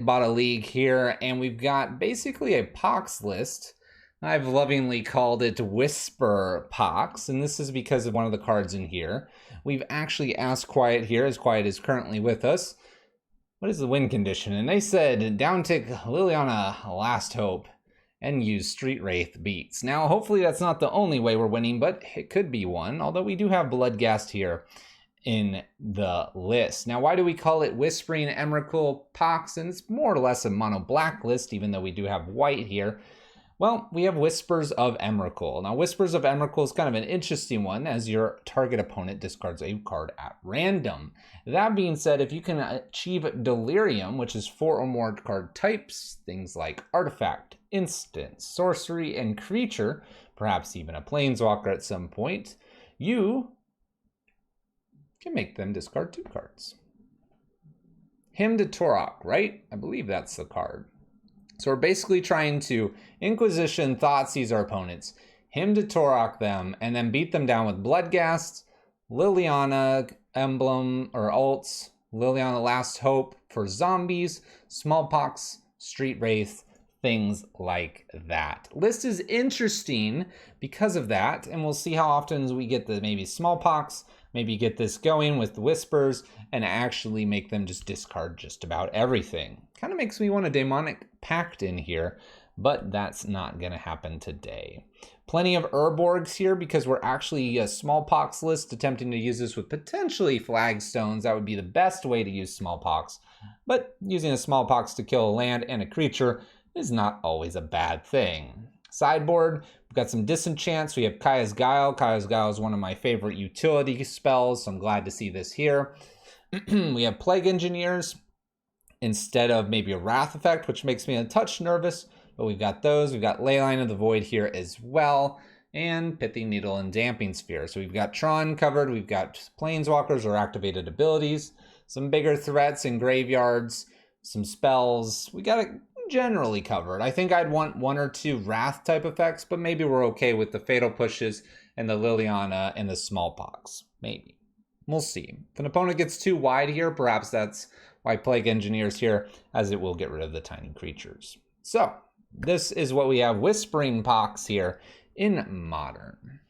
Bought a league here, and we've got basically a pox list. I've lovingly called it Whisper Pox, and this is because of one of the cards in here. We've actually asked Quiet here, as Quiet is currently with us, what is the win condition? And they said downtick Liliana Last Hope and use Street Wraith beats. Now, hopefully that's not the only way we're winning, but it could be one, although we do have Bloodghast here in the list. Now, why do we call it Whispering Emrakul Pox? And it's more or less a mono black list, even though we do have white here. Well, we have Whispers of Emrakul. Now, Whispers of Emrakul is kind of an interesting one, as your target opponent discards a card at random. That being said, if you can achieve Delirium, which is 4 or more card types, things like Artifact, Instant, Sorcery, and Creature, perhaps even a Planeswalker at some point, you can make them discard 2 cards. Hymn to Tourach, right? I believe that's the card. So we're basically trying to Inquisition Thoughtseize our opponents, Hymn to Tourach them, and then beat them down with Bloodghast, Liliana Emblem or Alts, Liliana Last Hope for zombies, Smallpox, Street Wraith, things like that. List is interesting because of that, and we'll see how often we get the maybe Smallpox, maybe get this going with the Whispers, and actually make them just discard just about everything. Kind of makes me want a Demonic Pact in here, but that's not going to happen today. Plenty of Urborgs here because we're actually a Smallpox list attempting to use this with potentially Flagstones. That would be the best way to use Smallpox, but using a Smallpox to kill a land and a creature is not always a bad thing. Sideboard, we've got some disenchants. We have Kaya's Guile. Kaya's Guile is one of my favorite utility spells, so I'm glad to see this here. We have Plague Engineers instead of maybe a Wrath effect, which makes me a touch nervous, but we've got those. We've got Leyline of the Void here as well, and Pithy Needle and Damping Sphere. So we've got Tron covered. We've got Planeswalkers or activated abilities, some bigger threats in graveyards, some spells. We got it generally covered. I think I'd want 1 or 2 Wrath type effects, but maybe we're okay with the Fatal Pushes and the Liliana and the Smallpox. Maybe. We'll see. If an opponent gets too wide here, perhaps that's why Plague Engineers here, as it will get rid of the tiny creatures. So, this is what we have Whispering Pox here in Modern.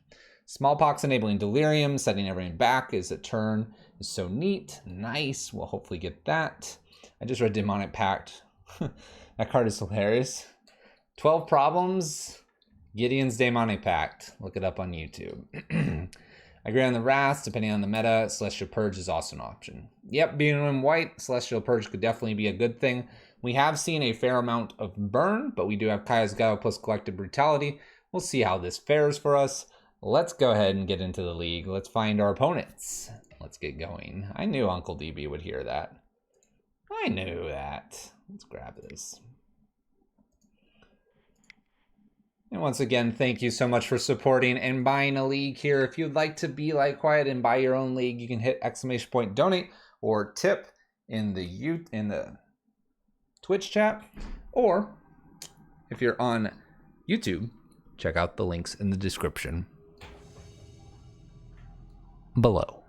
Smallpox enabling Delirium, setting everything back is a turn. Is so neat. Nice. We'll hopefully get that. I just read Demonic Pact. That card is hilarious. 12 Problems, Gideon's Demonic Pact. Look it up on YouTube. I agree on the Wrath, depending on the meta. Celestial Purge is also an option. Yep, being in white, Celestial Purge could definitely be a good thing. We have seen a fair amount of burn, but we do have Kaya's Guile plus Collective Brutality. We'll see how this fares for us. Let's go ahead and get into the league. Let's find our opponents. Let's get going. I knew Uncle DB would hear that. I knew that. Let's grab this. And once again, thank you so much for supporting and buying a league here. If you'd like to be like Quiet and buy your own league, you can hit !donate or tip in the Twitch chat. Or if you're on YouTube, check out the links in the description below.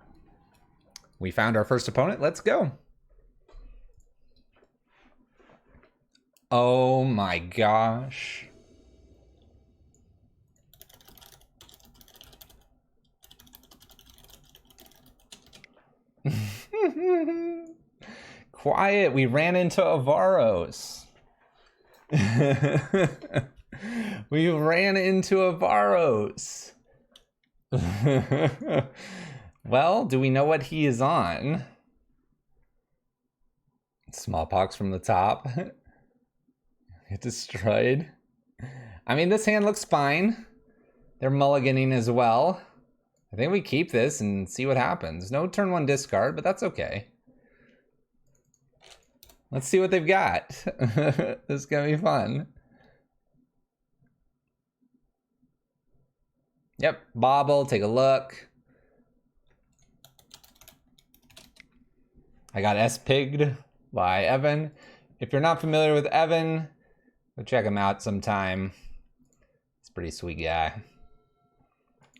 We found our first opponent. Let's go. Oh my gosh. Quiet, we ran into Avaros. We ran into Avaros. Well, do we know what he is on? Smallpox from the top. Get destroyed. I mean, this hand looks fine. They're mulliganing as well. I think we keep this and see what happens. No turn 1 discard, but that's okay. Let's see what they've got. This is gonna be fun. Yep, Bobble, take a look. I got S-Pigged by Evan. If you're not familiar with Evan, go check him out sometime. He's a pretty sweet guy.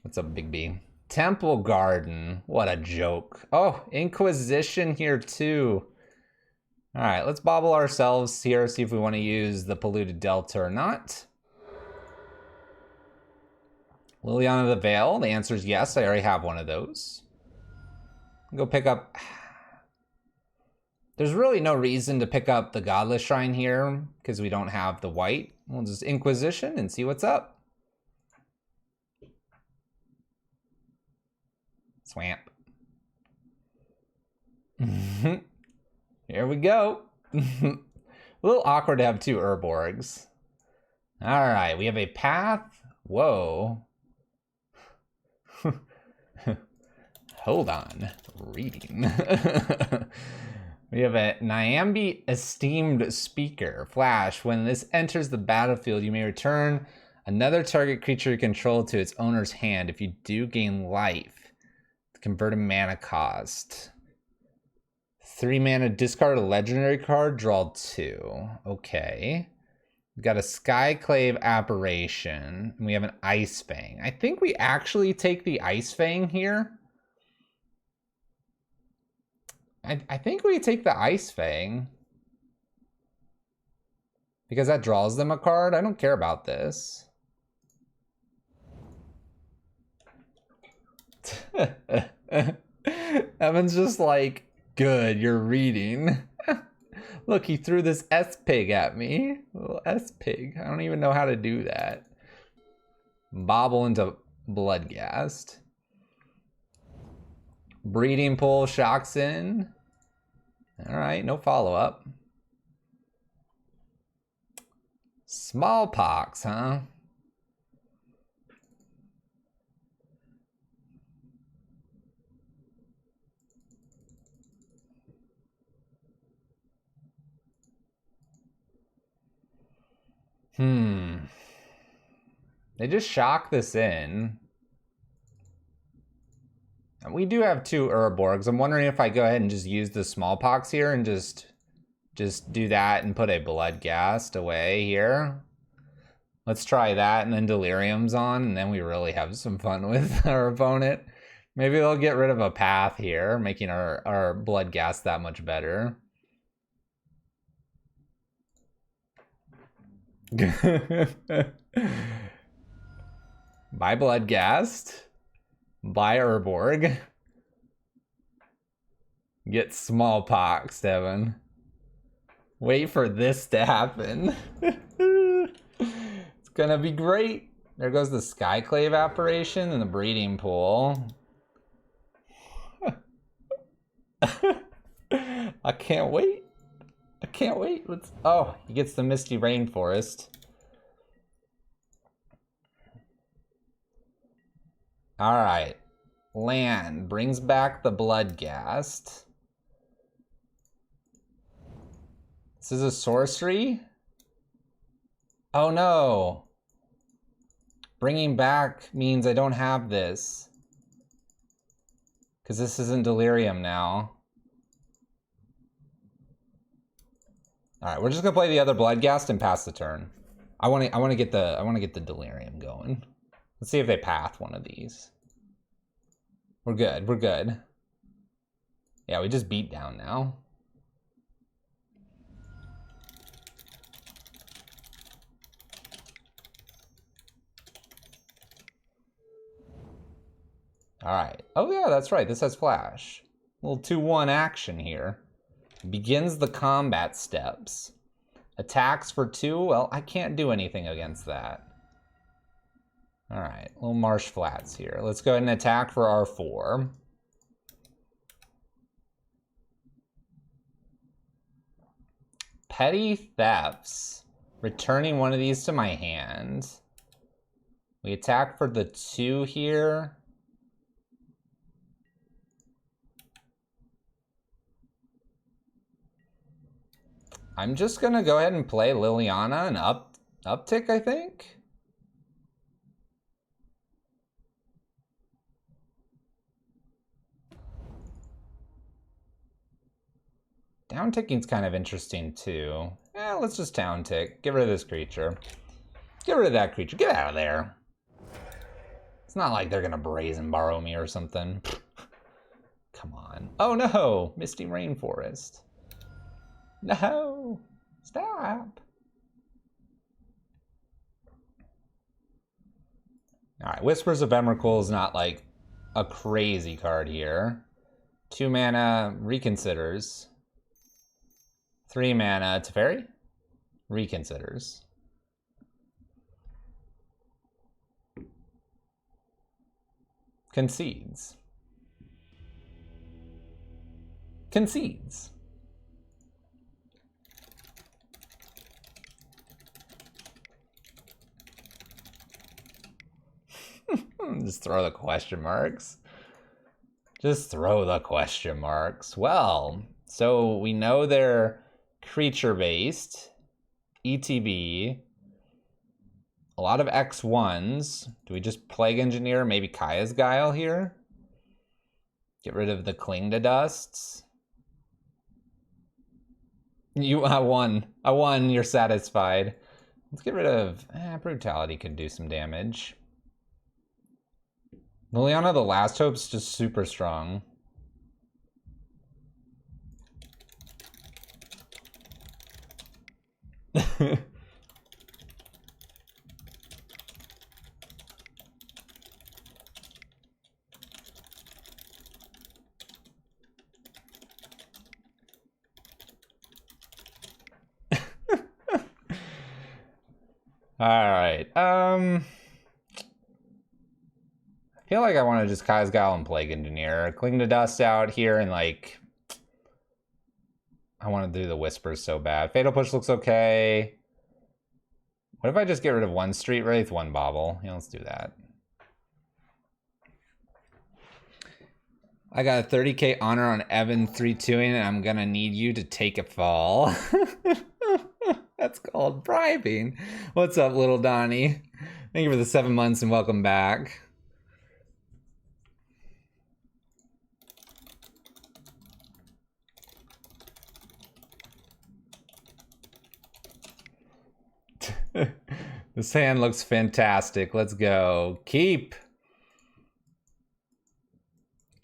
What's up, Big B? Temple Garden, what a joke. Oh, Inquisition here too. All right, let's bobble ourselves here, see if we want to use the Polluted Delta or not. Liliana the Veil, the answer is yes. I already have one of those. Go pick up... There's really no reason to pick up the Godless Shrine here because we don't have the white. We'll just Inquisition and see what's up. Swamp. Here we go. A little awkward to have two Urborgs. All right, we have a path. Whoa. Hold on. Reading. We have a Nyambi Esteemed Speaker. Flash. When this enters the battlefield, you may return another target creature you control to its owner's hand. If you do, gain life. Convert a mana cost. 3 mana, discard a legendary card, draw 2. Okay. We've got a Skyclave Apparition. And we have an Ice Fang. I think we actually take the Ice Fang here. I think we take the Ice Fang. Because that draws them a card. I don't care about this. Evan's just like, good, you're reading. Look, he threw this S-Pig at me. A little S-Pig. I don't even know how to do that. Bobble into Bloodghast. Breeding Pool shocks in. All right, no follow-up. Smallpox, huh? They just shock this in. We do have 2 Urborgs. I'm wondering if I go ahead and just use the Smallpox here and just do that and put a Bloodghast away here. Let's try that, and then Delirium's on, and then we really have some fun with our opponent. Maybe they'll get rid of a path here, making our Bloodghast that much better. Buy Bloodghast. Buy Urborg. Get Smallpox, Devin. Wait for this to happen. It's gonna be great. There goes the Skyclave Apparition and the Breeding Pool. I can't wait. I can't wait. Oh, he gets the Misty Rainforest. All right. Land brings back the Bloodghast. This is a sorcery? Oh no. Bringing back means I don't have this. Because this isn't Delirium now. All right, we're just gonna play the other Bloodghast and pass the turn. I want to get the Delirium going. Let's see if they path one of these. We're good. We're good. Yeah, we just beat down now. All right. Oh yeah, that's right. This has flash. Little 2-1 action here. Begins the combat steps. Attacks for 2. Well, I can't do anything against that. All right, little Marsh Flats here. Let's go ahead and attack for our 4. Petty Thefts. Returning one of these to my hand. We attack for the 2 here. I'm just gonna go ahead and play Liliana and uptick, I think. Downticking's kind of interesting too. Let's just downtick. Get rid of this creature. Get rid of that creature. Get out of there. It's not like they're gonna brazen borrow me or something. Come on. Oh no! Misty Rainforest. No! Stop! Alright, Whispers of Emrakul is not like a crazy card here. 2 mana, reconsiders. 3 mana, Teferi? Reconsiders. Concedes. Concedes. Just throw the question marks. Just throw the question marks. Well, so we know they're creature-based, ETB, a lot of X1s. Do we just Plague Engineer maybe Kaya's Guile here? Get rid of the Cling to Dusts. I won, you're satisfied. Let's get rid of, Brutality could do some damage. Liliana the Last Hope's just super strong. All right. I feel like I want to just Kai's Guile and Plague Engineer. Cling to Dust out here and like... I want to do the Whispers so bad. Fatal Push looks okay. What if I just get rid of 1 Street Wraith, 1 Bauble? Yeah, let's do that. I got a 30k honor on Evan 3-2ing and I'm gonna need you to take a fall. That's called bribing. What's up, little Donnie? Thank you for the 7 months and welcome back. This hand looks fantastic. Let's go. Keep.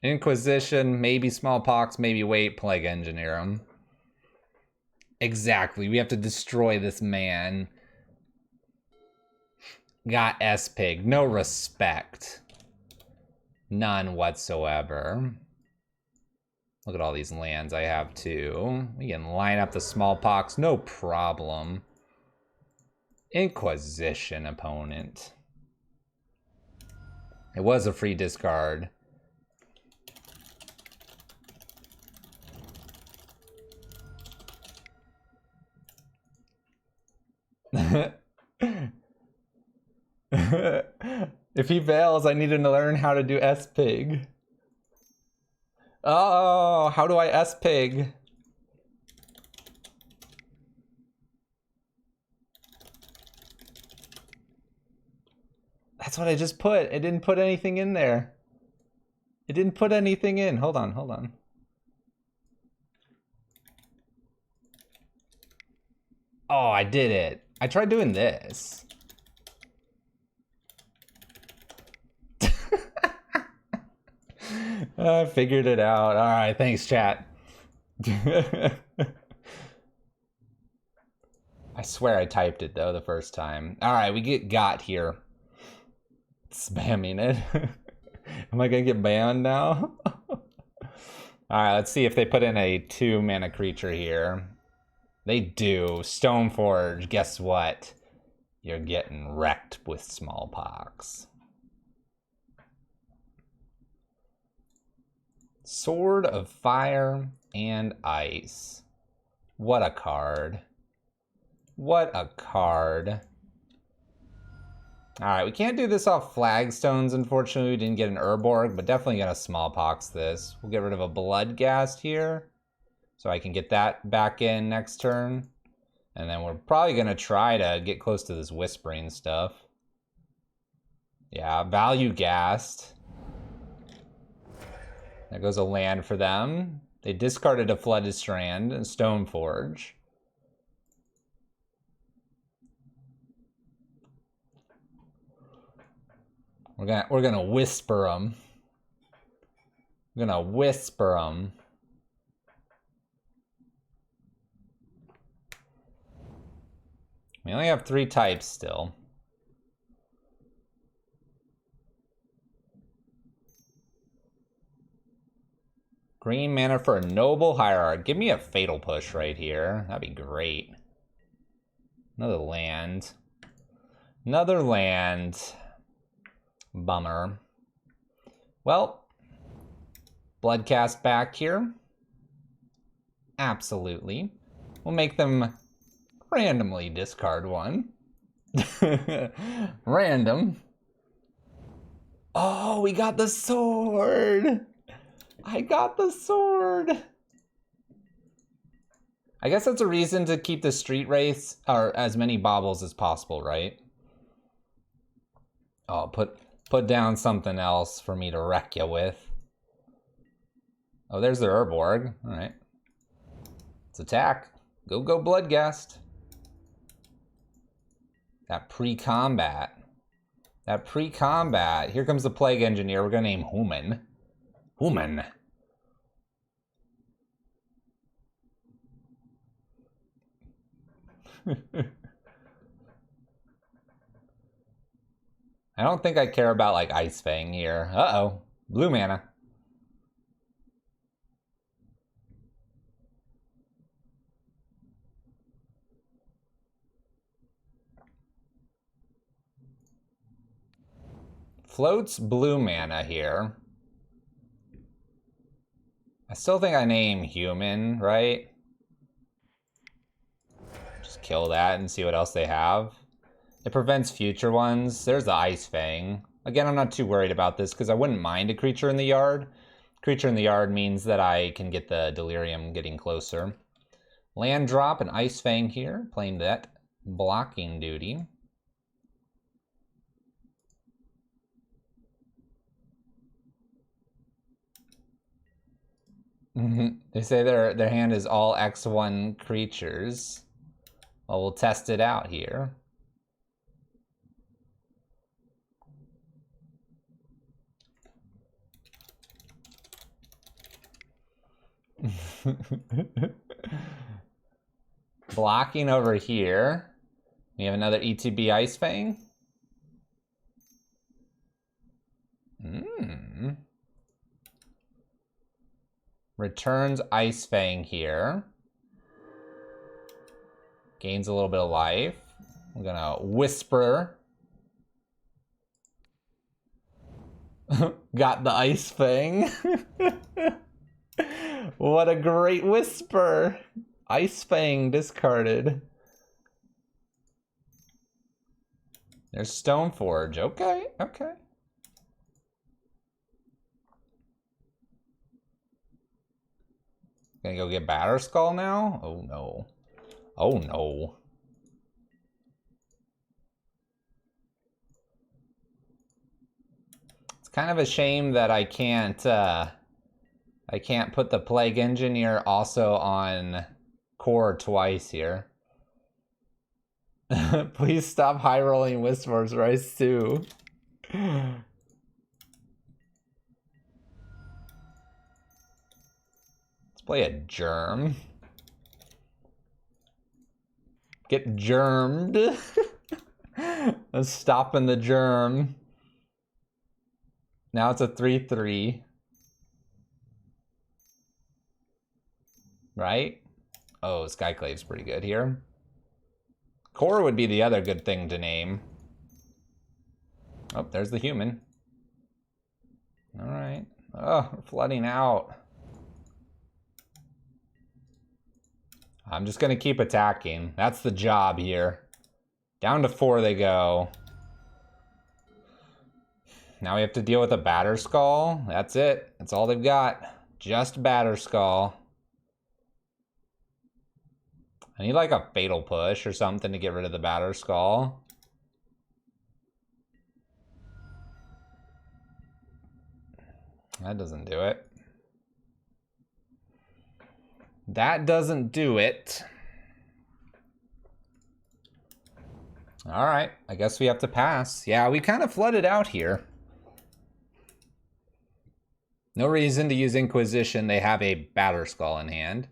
Inquisition, maybe Smallpox, maybe wait, Plague Engineer him. Exactly. We have to destroy this man. Got S-Pig. No respect. None whatsoever. Look at all these lands I have too. We can line up the Smallpox, no problem. Inquisition opponent. It was a free discard. If he fails, I need to learn how to do S-Pig. Oh, how do I S-Pig? That's what I just put. It didn't put anything in there. It didn't put anything in. Hold on, hold on. Oh, I did it. I tried doing this. I figured it out. All right, thanks, chat. I swear I typed it, though, the first time. All right, we get got here. Spamming it. Am I going to get banned now? All right, let's see if they put in a 2-mana creature here. They do. Stoneforge, guess what? You're getting wrecked with Smallpox. Sword of Fire and Ice. What a card. What a card. Alright, we can't do this off Flagstones, unfortunately. We didn't get an Urborg, but definitely gonna Smallpox this. We'll get rid of a Bloodghast here, so I can get that back in next turn. And then we're probably gonna try to get close to this Whispering stuff. Yeah, Value Ghast. There goes a land for them. They discarded a Flooded Strand and Stoneforge. We're gonna whisper them. We're gonna whisper them. We only have 3 types still. Green mana for a Noble Hierarch. Give me a Fatal Push right here. That'd be great. Another land. Another land. Bummer. Well, Bloodcast back here. Absolutely. We'll make them randomly discard one. Random. Oh, we got the sword! I got the sword! I guess that's a reason to keep the street wraiths or as many baubles as possible, right? Oh, put down something else for me to wreck you with. Oh, there's the Urborg. All right. Let's attack. Go Bloodghast. That pre-combat. That pre-combat. Here comes the Plague Engineer. We're gonna name Human. Human. I don't think I care about like Ice Fang here. Uh-oh. Blue mana. Floats blue mana here. I still think I name Human, right? Just kill that and see what else they have. It prevents future ones. There's the Ice Fang. Again, I'm not too worried about this because I wouldn't mind a creature in the yard. Creature in the yard means that I can get the Delirium getting closer. Land drop and Ice Fang here, playing that blocking duty. They say their hand is all X1 creatures. Well, we'll test it out here. Blocking over here. We have another ETB Ice Fang. Returns Ice Fang here. Gains a little bit of life. I'm gonna Whisper. Got the Ice Fang. What a great Whisper. Ice Fang discarded. There's Stoneforge. Okay. Gonna go get Batterskull now? Oh no. Oh no. It's kind of a shame that I can't put the Plague Engineer also on core twice here. Please stop high rolling Whispers or I sue. Let's play a Germ. Get germed. Let's stop in the germ. Now it's a 3/3. Right? Oh, Skyclave's pretty good here. Core would be the other good thing to name. Oh, there's the Human. All right. Oh, we're flooding out. I'm just gonna keep attacking. That's the job here. Down to 4 they go. Now we have to deal with a Batterskull. That's it. That's all they've got. Just Batterskull. I need like a Fatal Push or something to get rid of the Batterskull. That doesn't do it. That doesn't do it. All right, I guess we have to pass. Yeah, we kind of flooded out here. No reason to use Inquisition. They have a Batterskull in hand.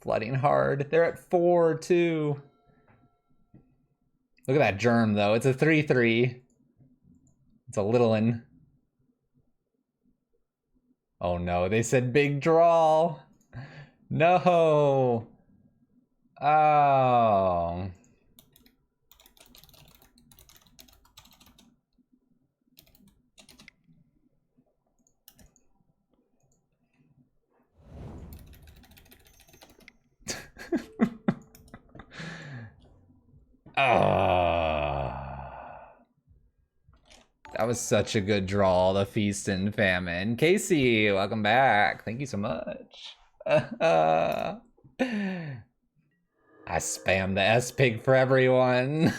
Flooding hard. They're at 4, too. Look at that germ, though. It's a 3-3. It's a little one. Oh, no. They said big draw. No. Oh. That was such a good draw, the Feast and Famine. Casey, welcome back. Thank you so much. I spammed the S-Pig for everyone.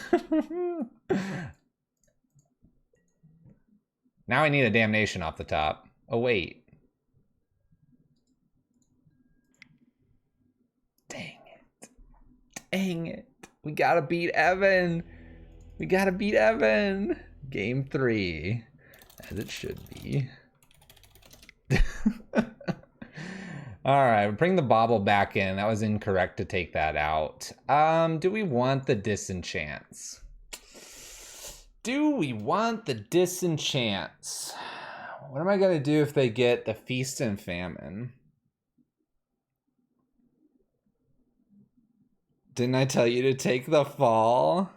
Now I need a damnation off the top. Oh, wait. Dang it. Dang it. We gotta beat Evan. We gotta beat Evan. Game 3, as it should be. All right, bring the bauble back in. That was incorrect to take that out. Do we want the disenchants? Do we want the disenchants? What am I gonna do if they get the Feast and Famine? Didn't I tell you to take the fall?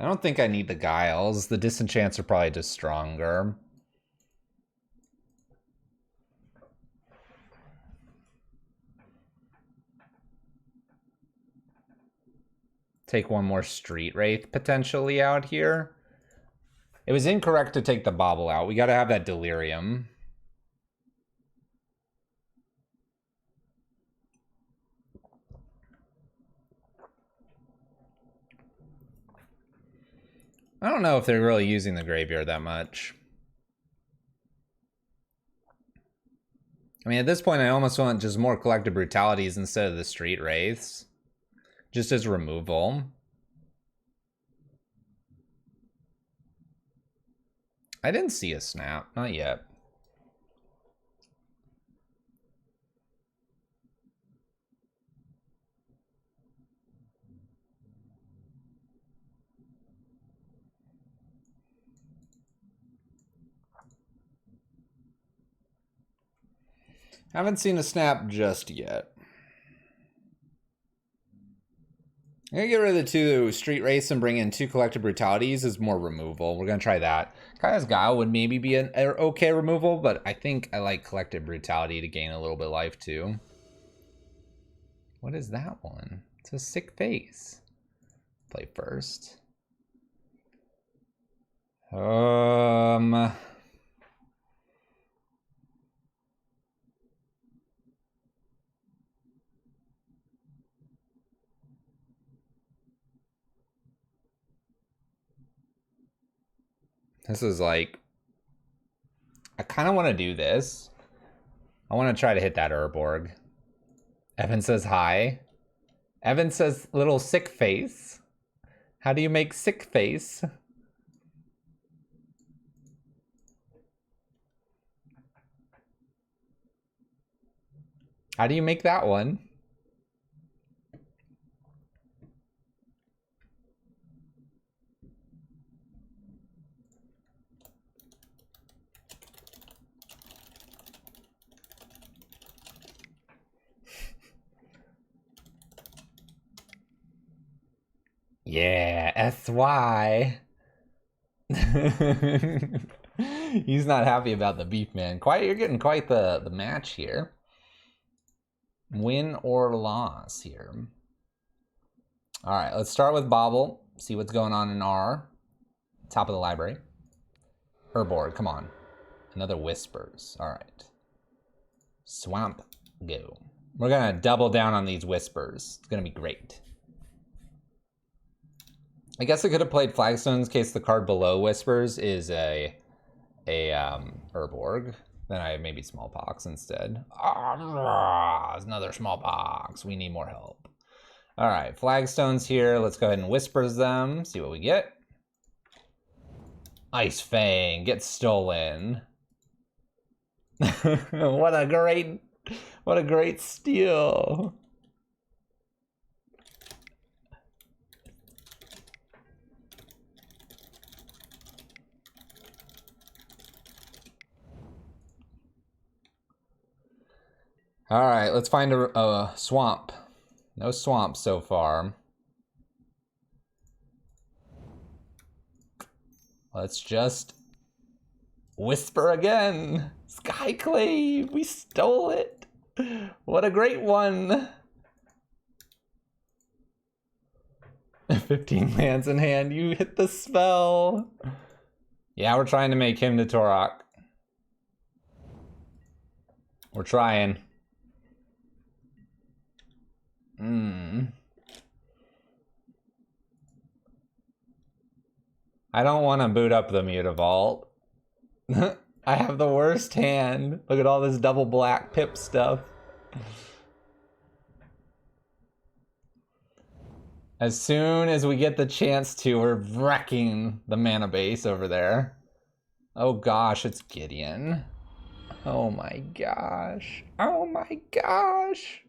I don't think I need the Guiles. The disenchants are probably just stronger. Take one more Street Wraith potentially out here. It was incorrect to take the Bauble out. We gotta have that Delirium. I don't know if they're really using the graveyard that much. I mean, at this point, I almost want just more Collective Brutalities instead of the Street Wraiths. Just as removal. I didn't see a snap. Not yet. Haven't seen a snap just yet. I'm gonna get rid of the 2 Street Wraiths and bring in 2 Collective Brutalities as more removal. We're gonna try that. Kaya's Guile would maybe be an okay removal, but I think I like Collective Brutality to gain a little bit of life too. What is that one? It's a sick face. Play first. This is like, I kind of want to do this. I want to try to hit that Urborg. Evan says hi. Evan says little sick face. How do you make sick face? How do you make that one? Yeah, SY. He's not happy about the beef, man. You're getting quite the match here. Win or loss here. All right, let's start with Bauble. See what's going on in R. Top of the library. Urborg, come on. Another Whispers. All right. Swamp, go. We're gonna double down on these Whispers. It's gonna be great. I guess I could have played Flagstones in case the card below Whispers is a Urborg. Then I have maybe Smallpox instead. Another Smallpox. We need more help. All right, Flagstones here. Let's go ahead and Whispers them. See what we get. Ice Fang gets stolen. What a great steal. All right, let's find a swamp. No swamp so far. Let's just whisper again. Skyclave, we stole it. What a great one. 15 lands in hand, you hit the spell. Yeah, we're trying to make him the Tourach. We're trying. I don't want to boot up the Mutavault. I have the worst hand. Look at all this double black pip stuff. As soon as we get the chance to, we're wrecking the mana base over there. Oh gosh, it's Gideon. Oh my gosh. Oh my gosh.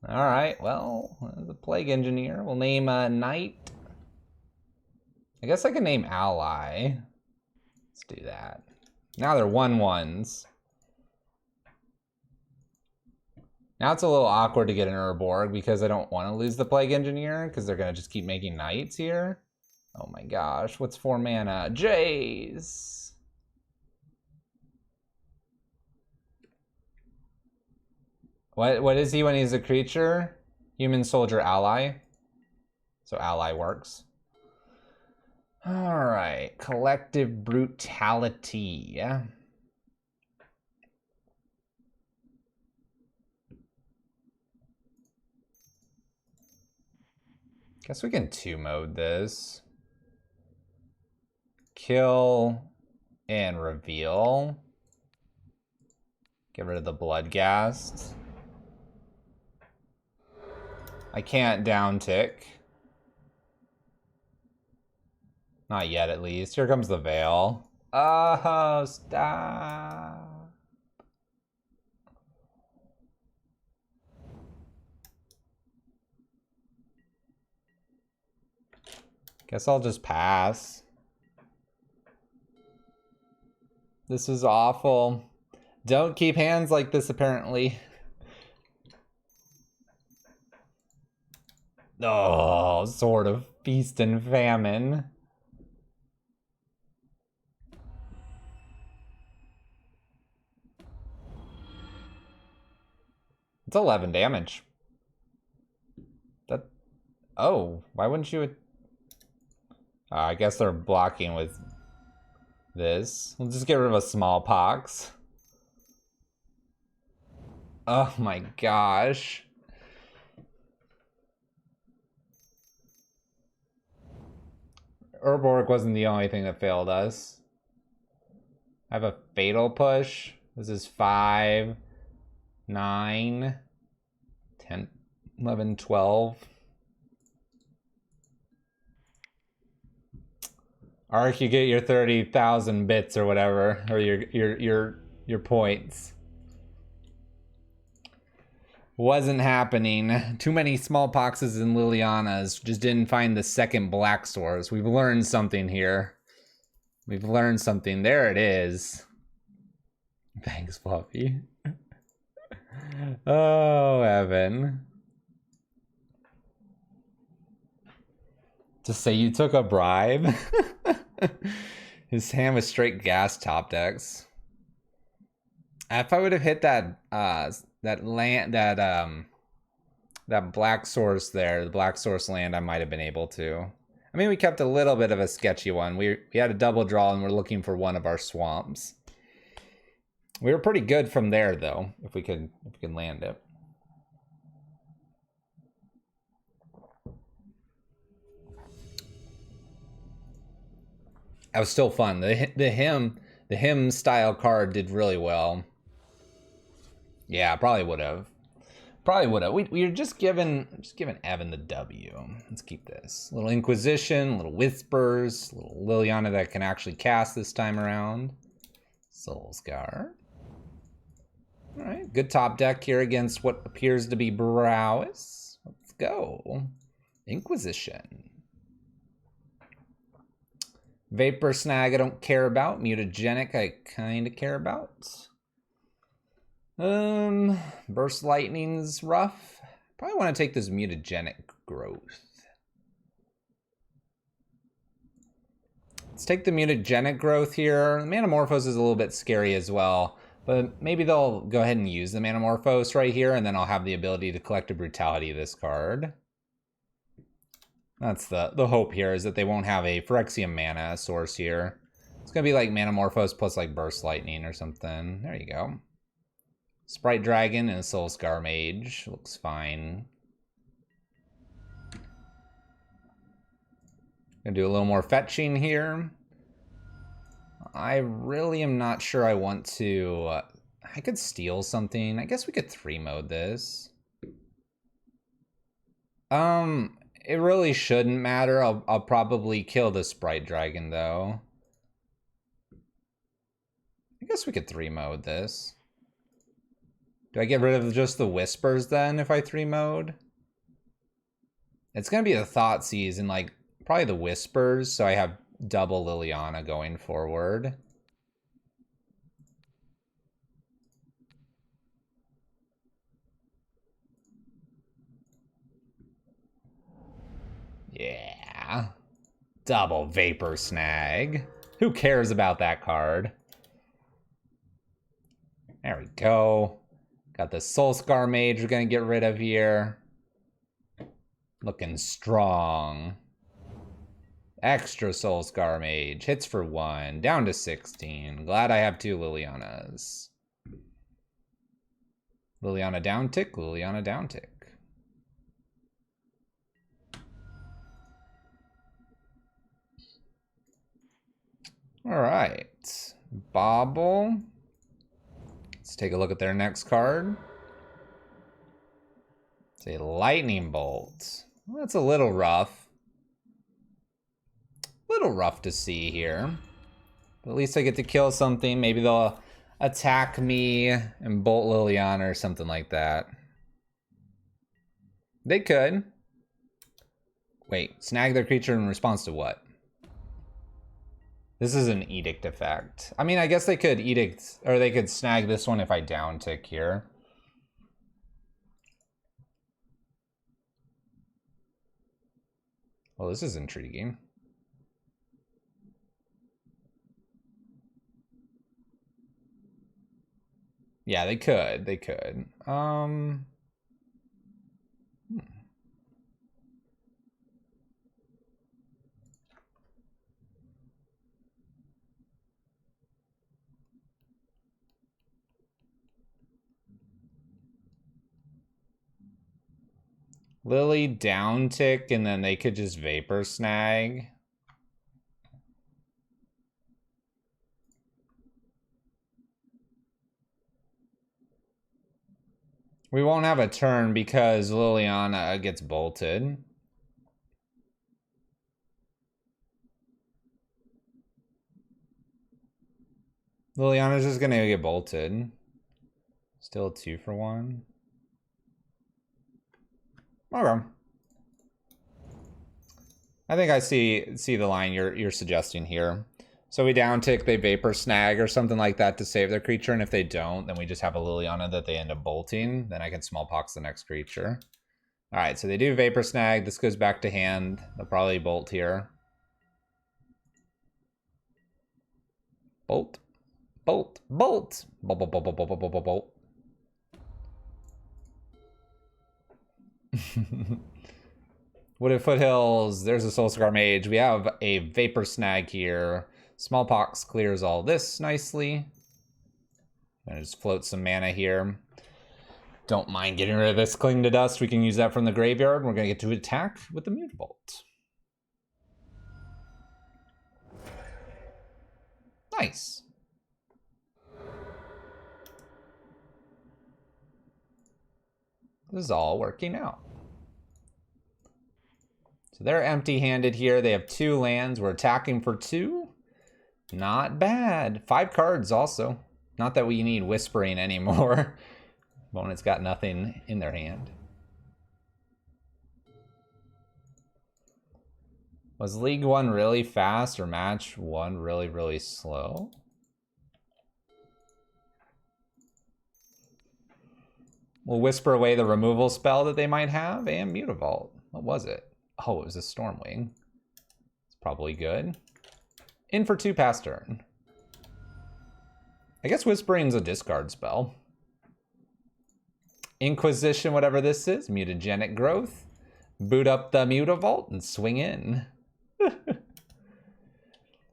All right, well, the Plague Engineer. We'll name Knight. I guess I can name Ally. Let's do that. Now they're 1/1s. Now it's a little awkward to get an Urborg because I don't want to lose the Plague Engineer because they're going to just keep making Knights here. Oh my gosh, what's 4 mana? Jays! What is he when he's a creature? Human Soldier Ally. So Ally works. All right, Collective Brutality. Guess we can 2-mode this. Kill and reveal. Get rid of the Bloodghast. I can't downtick. Not yet, at least. Here comes the Veil. Oh, stop. Guess I'll just pass. This is awful. Don't keep hands like this, apparently. Oh, sort of feast and famine. It's 11 damage. That. Oh, why wouldn't you? I guess they're blocking with this. We'll just get rid of a smallpox. Oh my gosh. Urborg wasn't the only thing that failed us. I have a fatal push. This is 5, 9, 10, 11, 12. Arc, you get your 30,000 bits or whatever, or your points. Wasn't happening. Too many smallpoxes and Lilianas. Just didn't find the second black source. We've learned something here. We've learned something. There it is. Thanks, Fluffy. Oh, Evan. Just say you took a bribe. His hand was straight gas top decks. If I would have hit that that black source there, the black source land, I might have been able to. I mean, we kept a little bit of a sketchy one. We had a double draw and we're looking for one of our swamps. We were pretty good from there though, if we could land it. That was still fun. The hymn style card did really well. Yeah, probably would have. Probably would have. We were just giving Evan the W. Let's keep this. Little Inquisition, little Whispers, little Liliana that can actually cast this time around. Soulscar. All right, good top deck here against what appears to be Browis. Let's go. Inquisition. Vapor Snag I don't care about. Mutagenic I kind of care about. Burst Lightning's rough. Probably want to take this Mutagenic Growth. Let's take the Mutagenic Growth here. Manamorphose is a little bit scary as well. But maybe they'll go ahead and use the Manamorphose right here, and then I'll have the ability to Collective Brutality this card. That's the hope here, is that they won't have a Phyrexian mana source here. It's going to be like Manamorphose plus like Burst Lightning or something. There you go. Sprite Dragon and a Soulscar Mage. Looks fine. Gonna do a little more fetching here. I really am not sure I want to... I could steal something. I guess we could 3-mode this. It really shouldn't matter. I'll probably kill the Sprite Dragon, though. I guess we could 3-mode this. Do I get rid of just the Whispers, then, if I 3-mode? It's gonna be the Thoughtseize and, like, probably the Whispers, so I have double Liliana going forward. Yeah. Double Vapor Snag. Who cares about that card? There we go. Got the Soulscar Mage we're gonna get rid of here. Looking strong. Extra Soulscar Mage. Hits for 1. Down to 16. Glad I have 2 Lilianas. Liliana down tick. Liliana down tick. All right. Bobble. Let's take a look at their next card. It's a Lightning Bolt. Well, that's a little rough. Little rough to see here. But at least I get to kill something. Maybe they'll attack me and bolt Liliana or something like that. They could. Wait, snag their creature in response to what? This is an edict effect. I mean, I guess they could edict, or they could snag this one if I down tick here. Well, this is intriguing. Yeah, they could. They could. Lily down tick, and then they could just Vapor Snag. We won't have a turn because Liliana gets bolted. Liliana's just gonna get bolted. Still 2 for 1. Okay. I think I see the line you're suggesting here. So we down tick, they Vapor Snag or something like that to save their creature, and if they don't, then we just have a Liliana that they end up bolting. Then I can Smallpox the next creature. All right, so they do Vapor Snag. This goes back to hand. They'll probably bolt here. Bolt. Bolt. Bolt. Bolt, bolt, bolt, bolt, bolt, bolt, bolt, bolt. Wooded Foothills, there's a Soulscar Mage. We have a Vapor Snag here. Smallpox clears all this nicely. I'm gonna just float some mana here. Don't mind getting rid of this Cling to Dust. We can use that from the graveyard. We're gonna get to attack with the Mutavault. Nice. This is all working out. So they're empty-handed here. They have 2 lands. We're attacking for 2. Not bad. 5 cards also. Not that we need Whispering anymore. Opponent's got nothing in their hand. Was League 1 really fast or Match 1 really, really slow? We'll whisper away the removal spell that they might have and Mutavault. What was it? Oh, it was a Stormwing. It's probably good. In for 2 pass turn. I guess Whispering's a discard spell. Inquisition, whatever this is. Mutagenic Growth. Boot up the Mutavault and swing in.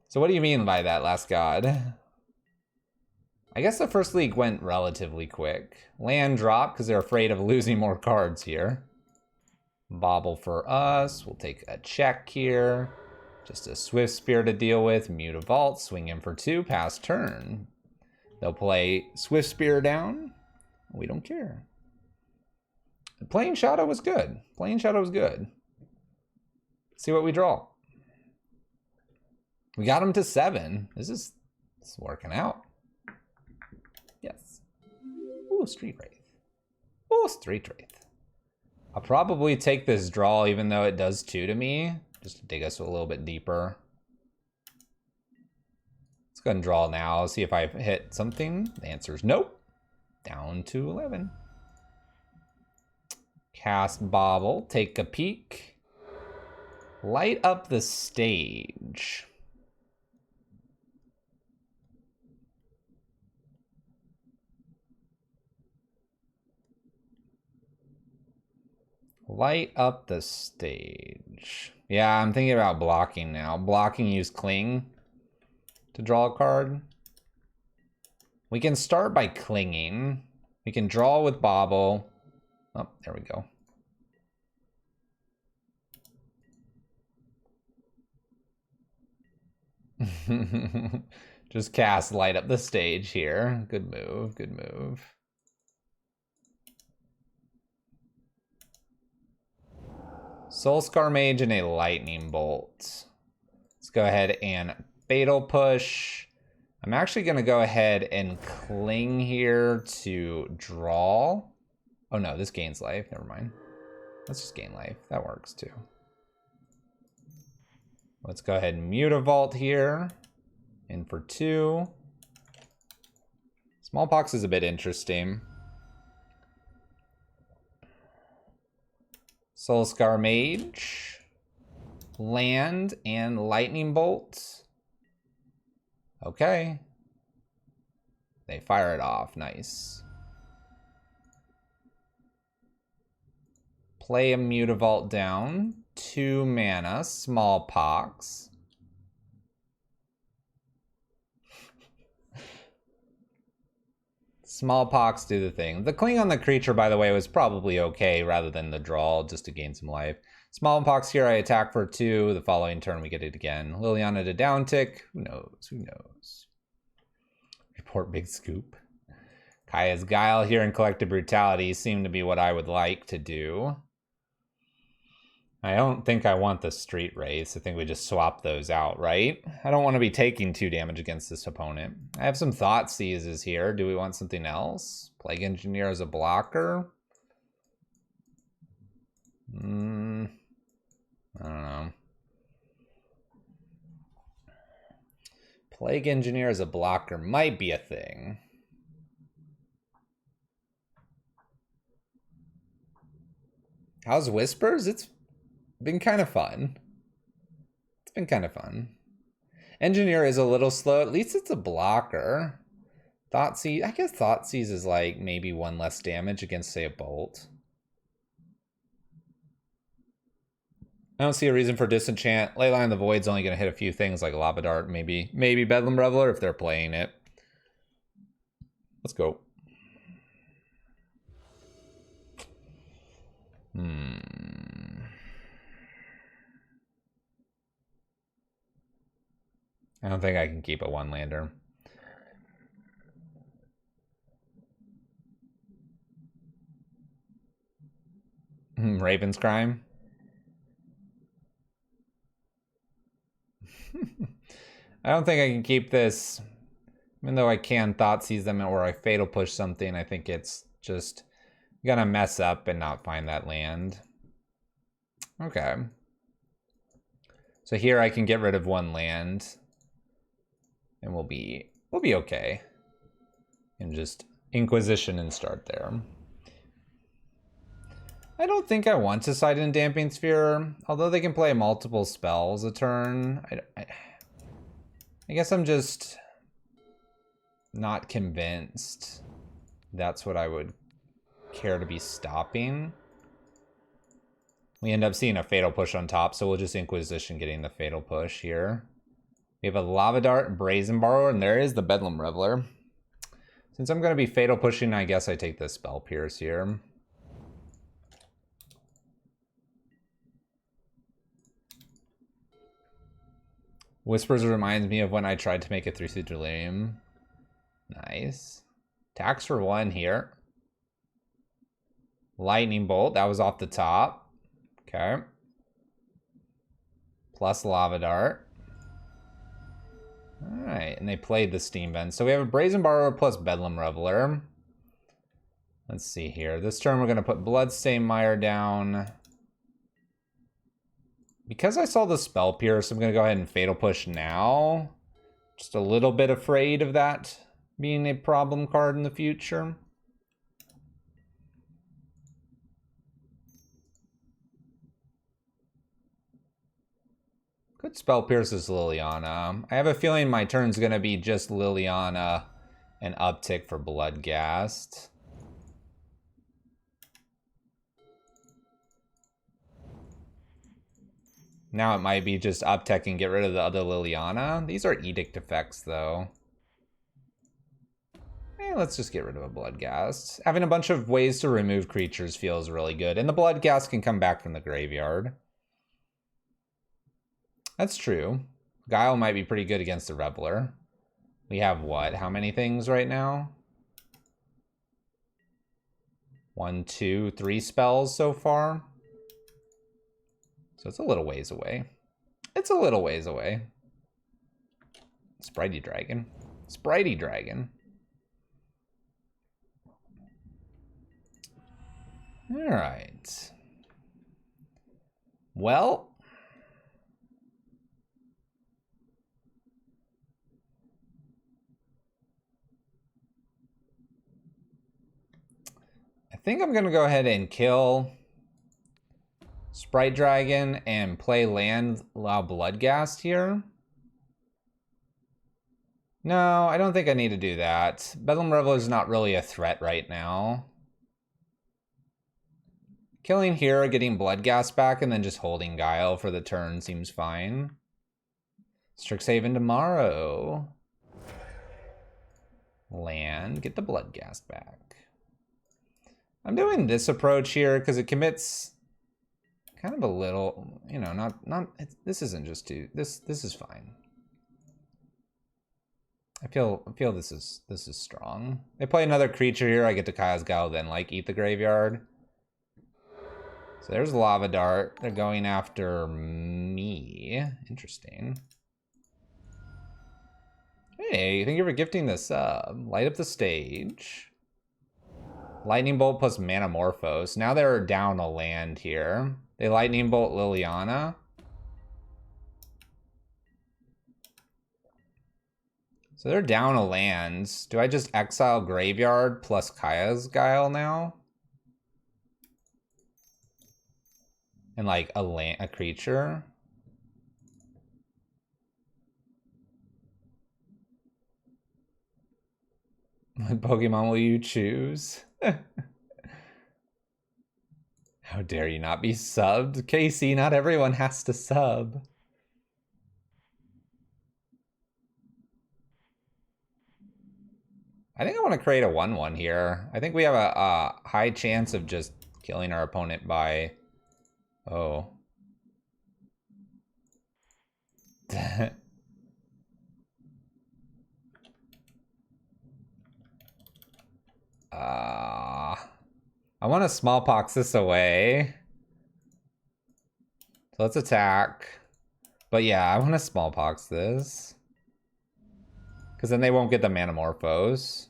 So what do you mean by that, Last God? I guess the first league went relatively quick. Land drop because they're afraid of losing more cards here. Bobble for us. We'll take a check here. Just a Swift Spear to deal with. Mutavault, swing in for 2, pass turn. They'll play Swift Spear down. We don't care. Playing Shadow was good. Playing Shadow was good. See what we draw. We got him to 7. This is working out. Yes. Ooh, Street Wraith. Ooh, Street Wraith. I'll probably take this draw even though it does 2 to me. Just to dig us a little bit deeper. Let's go ahead and draw now. See if I hit something. The answer is nope. Down to 11. Cast Bobble. Take a peek. Light up the stage. Light up the stage. Yeah, I'm thinking about blocking now. Blocking, use Cling to draw a card. We can start by clinging. We can draw with Bobble. Oh, there we go. Just cast Light Up the Stage here. Good move, good move. Soulscar Mage and a Lightning Bolt. Let's go ahead and Fatal Push. I'm actually going to go ahead and Cling here to draw. Oh no, this gains life. Never mind. Let's just gain life. That works too. Let's go ahead and Mutavault here. In for 2. Smallpox is a bit interesting. Soulscar Mage. Land and Lightning Bolt. Okay. They fire it off. Nice. Play a Mutavault down. 2 mana. Smallpox. Smallpox do the thing. The Cling on the creature, by the way, was probably okay rather than the draw just to gain some life. Smallpox here, I attack for 2. The following turn, we get it again. Liliana to down tick. Who knows? Who knows? Report Big Scoop. Kaya's Guile here and Collective Brutality seem to be what I would like to do. I don't think I want the Street Wraiths. I think we just swap those out, right? I don't want to be taking 2 damage against this opponent. I have some Thought Seizes here. Do we want something else? Plague Engineer as a blocker? I don't know. Plague Engineer as a blocker might be a thing. How's Whispers? It's been kind of fun. It's been kind of fun. Engineer is a little slow. At least it's a blocker. Thoughtseize, I guess Thoughtseize is like maybe 1 less damage against, say, a Bolt. I don't see a reason for Disenchant. Leyline of the Void's only going to hit a few things like Lava Dart, maybe Bedlam Reveler if they're playing it. Let's go. I don't think I can keep a 1-lander. Raven's Crime. I don't think I can keep this. Even though I can thought seize them or I fatal push something, I think it's just gonna mess up and not find that land. Okay. So here I can get rid of one land. And we'll be okay. And just Inquisition and start there. I don't think I want to side in Damping Sphere, although they can play multiple spells a turn. I guess I'm just not convinced that's what I would care to be stopping. We end up seeing a fatal push on top, so we'll just Inquisition getting the fatal push here. We have a Lava Dart, Brazen Borrower, and there is the Bedlam Reveler. Since I'm going to be fatal pushing, I guess I take the Spell Pierce here. Whispers reminds me of when I tried to make it through Delirium. Nice. Tax for 1 here. Lightning Bolt, that was off the top. Okay. Plus Lava Dart. Alright, and they played the Steam Vent. So we have a Brazen Borrower plus Bedlam Reveler. Let's see here. This turn we're going to put Bloodstained Mire down. Because I saw the Spell Pierce, I'm going to go ahead and Fatal Push now. Just a little bit afraid of that being a problem card in the future. Good Spell Pierce is Liliana. I have a feeling my turn's going to be just Liliana and uptick for Bloodghast. Now it might be just uptick and get rid of the other Liliana. These are Edict effects, though. Let's just get rid of a Bloodghast. Having a bunch of ways to remove creatures feels really good. And the Bloodghast can come back from the graveyard. That's true. Guile might be pretty good against the Reveler. We have what? How many things right now? 1, 2, 3 spells so far. So it's a little ways away. It's a little ways away. Spritey Dragon. Spritey Dragon. All right. Well. I think I'm going to go ahead and kill Sprite Dragon and play land, allow Bloodghast here. No, I don't think I need to do that. Bedlam Reveler is not really a threat right now. Killing here, getting Bloodghast back, and then just holding Guile for the turn seems fine. Strixhaven tomorrow. Land, get the Bloodghast back. I'm doing this approach here because it commits kind of a little, you know, this isn't just too, this is fine. I feel this is strong. They play another creature here, I get to Kaya's Guile, then like eat the graveyard. So there's Lava Dart. They're going after me. Interesting. Hey, thank you for gifting the sub. Light up the stage. Lightning Bolt plus Manamorphose. Now they're down a land here. They Lightning Bolt Liliana. So they're down a land. Do I just exile Graveyard plus Kaya's Guile now? And like a creature? What Pokemon will you choose? How dare you not be subbed? Casey, not everyone has to sub. I think I want to create a 1/1 here. I think we have a high chance of just killing our opponent by... Oh. I want to smallpox this away. So let's attack. But yeah, I want to smallpox this. Because then they won't get the Manamorphose.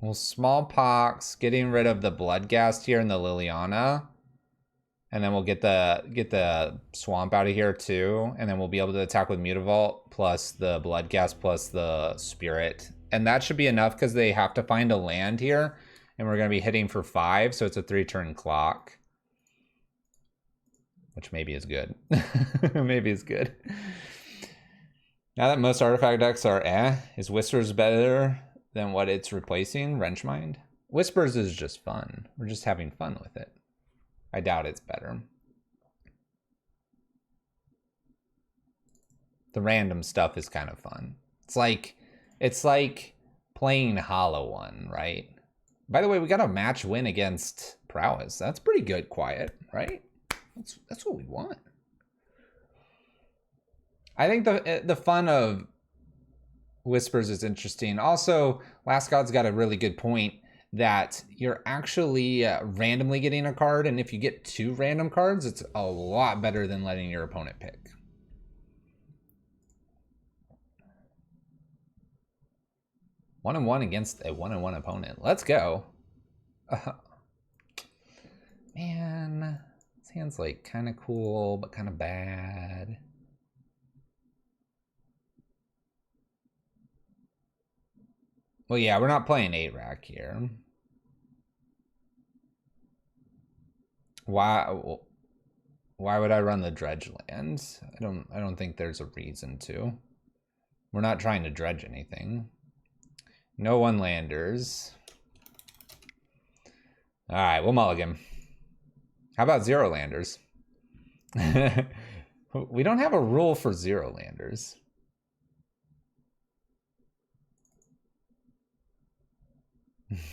Well, Smallpox, getting rid of the Bloodghast here and the Liliana. And then we'll get the Swamp out of here too. And then we'll be able to attack with Mutavault plus the Bloodghast plus the Spirit. And that should be enough because they have to find a land here. And we're going to be hitting for 5, so it's a 3-turn clock. Which maybe is good. Maybe is good. Now that most artifact decks are is Whispers better than what it's replacing? Wrenchmind? Whispers is just fun. We're just having fun with it. I doubt it's better. The random stuff is kind of fun. It's like playing Hollow One, right? By the way, we got a match win against Prowess. That's pretty good, Quiet, right? That's what we want. I think the fun of Whispers is interesting. Also, Last God's got a really good point that you're actually randomly getting a card, and if you get 2 random cards, it's a lot better than letting your opponent pick. One and one against a 1-1 opponent. Let's go. Man, this hand's like kind of cool, but kind of bad. Well, yeah, we're not playing 8-rack here. Why would I run the dredge lands? I don't think there's a reason to. We're not trying to dredge anything. No one-landers. All right, we'll mulligan. How about 0-landers? We don't have a rule for 0-landers.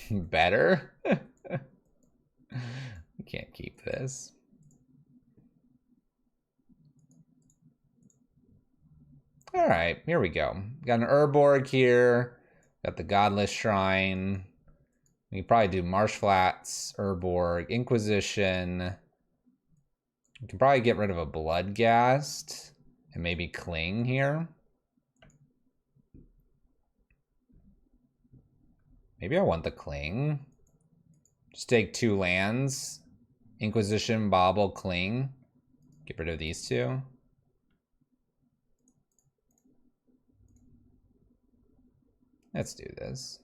Better? We can't keep this. All right, here we go. Got an Urborg here. Got the Godless Shrine. We can probably do Marsh Flats, Urborg, Inquisition. We can probably get rid of a Bloodghast and maybe Cling here. Maybe I want the Cling. Just take 2 lands. Inquisition, Bobble, Cling. Get rid of these 2. Let's do this.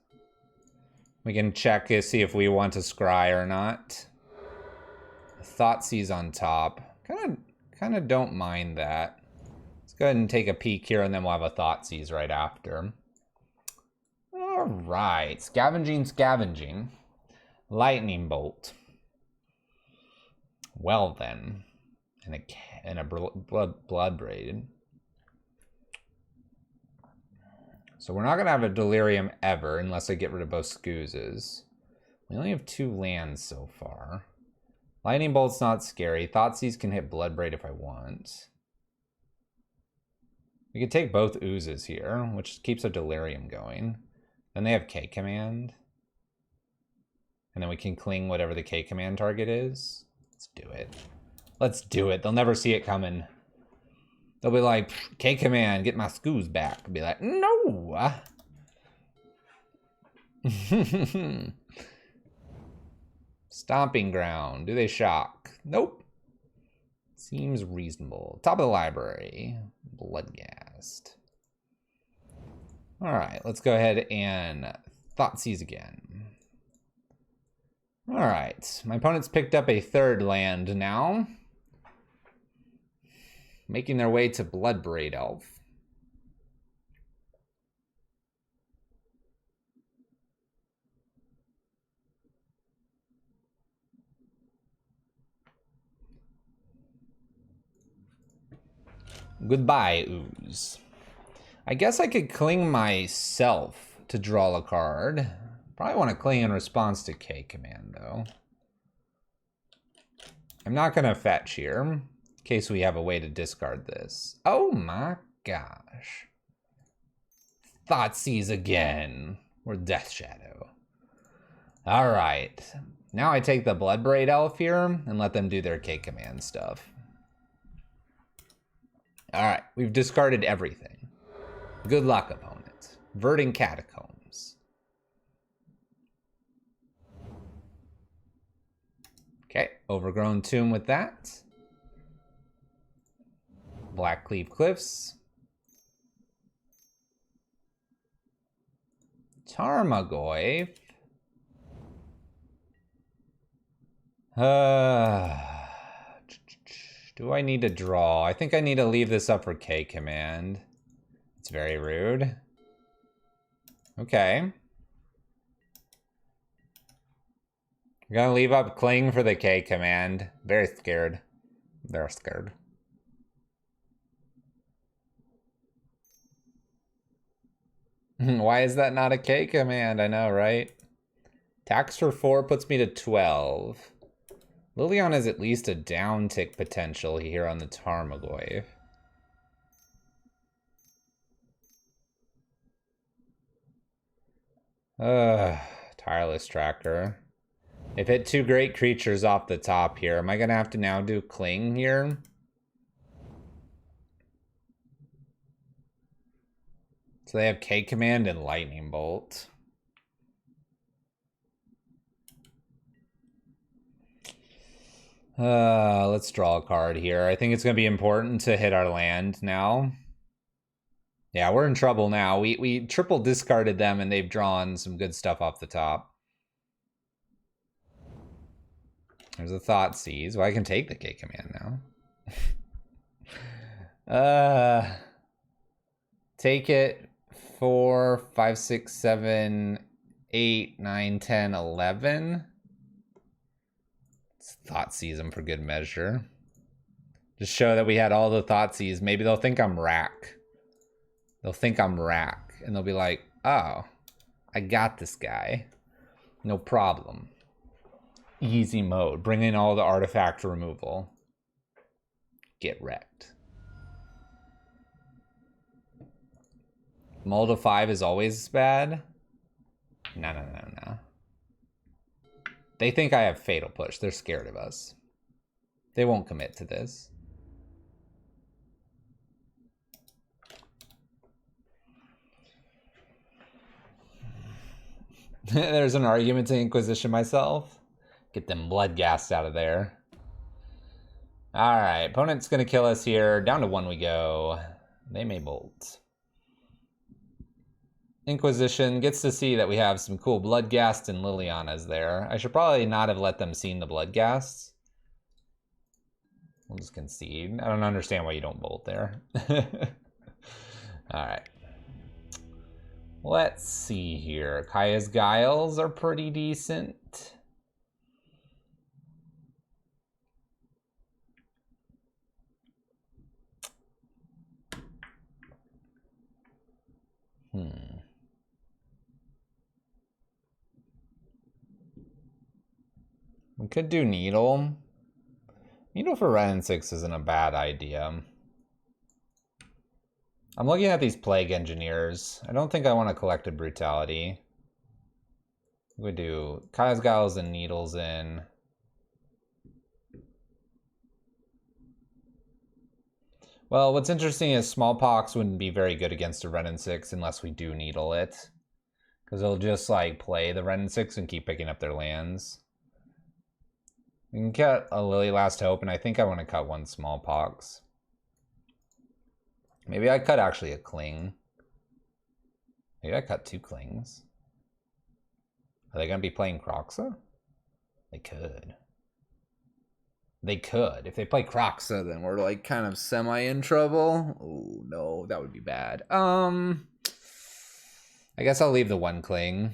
We can check to see if we want to scry or not. Thoughtseize on top. Kind of don't mind that. Let's go ahead and take a peek here, and then we'll have a Thoughtseize right after. All right, scavenging. Lightning Bolt. Well then, and a blood braid. So we're not gonna have a Delirium ever unless I get rid of both Scoozes. We only have 2 lands so far. Lightning Bolt's not scary. Thoughtseize can hit Bloodbraid if I want. We could take both Oozes here, which keeps a Delirium going. Then they have K-Command. And then we can Cling whatever the K-Command target is. Let's do it. Let's do it. They'll never see it coming. They'll be like, K-Command, get my Scooz back. I'll be like, no! Stomping Ground. Do they shock? Nope. Seems reasonable. Top of the library. Bloodghast. All right, let's go ahead and Thoughtseize again. All right, my opponent's picked up a 3rd land now. Making their way to Bloodbraid Elf. Goodbye, Ooze. I guess I could Cling myself to draw a card. Probably want to Cling in response to K-Command, though. I'm not going to fetch here, in case we have a way to discard this. Oh my gosh. Thoughtseize again. Or Death Shadow. All right. Now I take the Bloodbraid Elf here and let them do their K-Command stuff. Alright, we've discarded everything. Good luck, opponent. Verdant Catacombs. Okay, Overgrown Tomb with that. Blackcleave Cliffs. Tarmogoyf. Do I need to draw? I think I need to leave this up for K-Command. It's very rude. Okay. I'm gonna leave up Cling for the K-Command. Very scared. They're scared. Why is that not a K-Command? I know, right? Tax for 4 puts me to 12. Lilion has at least a down tick potential here on the Tarmogoyf. Tireless Tracker. They've hit 2 great creatures off the top here. Am I gonna have to now do Cling here? So they have K-Command and Lightning Bolt. Let's draw a card here. I think it's going to be important to hit our land now. Yeah, we're in trouble now. We triple discarded them and they've drawn some good stuff off the top. There's a Thoughtseize. Well, I can take the K-Command now. Take it 4, 5, 6, 7, 8, 9, 10, 11. Thoughtseize them for good measure. Just show that we had all the Thoughtseize. Maybe they'll think I'm Rack. They'll think I'm Rack. And they'll be like, oh, I got this guy. No problem. Easy mode. Bring in all the artifact removal. Get wrecked. Mull to 5 is always bad. No. They think I have Fatal Push. They're scared of us. They won't commit to this. There's an argument to Inquisition myself. Get them Bloodghast out of there. Alright, opponent's gonna kill us here. Down to 1 we go. They may bolt. Inquisition gets to see that we have some cool Bloodghast and Liliana's there. I should probably not have let them see the Bloodghasts. We'll just concede. I don't understand why you don't bolt there. Alright. Let's see here. Kaya's Guiles are pretty decent. We could do Needle. Needle for Ren and 6 isn't a bad idea. I'm looking at these Plague Engineers. I don't think I want to Collected Brutality. We do Kaya's Guiles and Needles in. Well, what's interesting is Smallpox wouldn't be very good against a Ren and 6 unless we do Needle it. Because they'll just like play the Ren and 6 and keep picking up their lands. We can cut a Lily Last Hope, and I think I want to cut 1 Smallpox. Maybe I cut actually a Cling. Maybe I cut 2 Clings. Are they going to be playing Kroxa? They could. They could. If they play Kroxa, then we're like kind of semi in trouble. Oh no, that would be bad. I guess I'll leave the 1 Cling.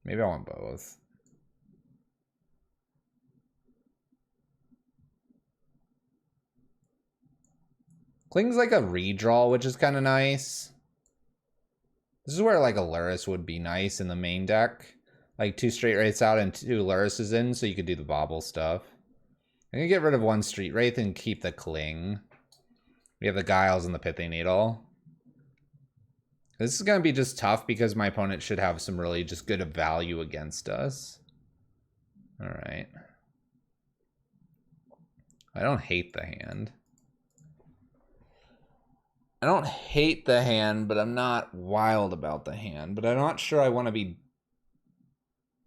Maybe I want both. Cling's like a redraw, which is kind of nice. This is where like a Lurrus would be nice in the main deck. Like 2 Straight Wraiths out and 2 Lurruses in, so you could do the bobble stuff. I'm gonna get rid of 1 Street Wraith and keep the Cling. We have the Guiles and the Pithing Needle. This is gonna be just tough because my opponent should have some really just good value against us. All right. I don't hate the hand. I don't hate the hand, but I'm not wild about the hand. But I'm not sure I want to be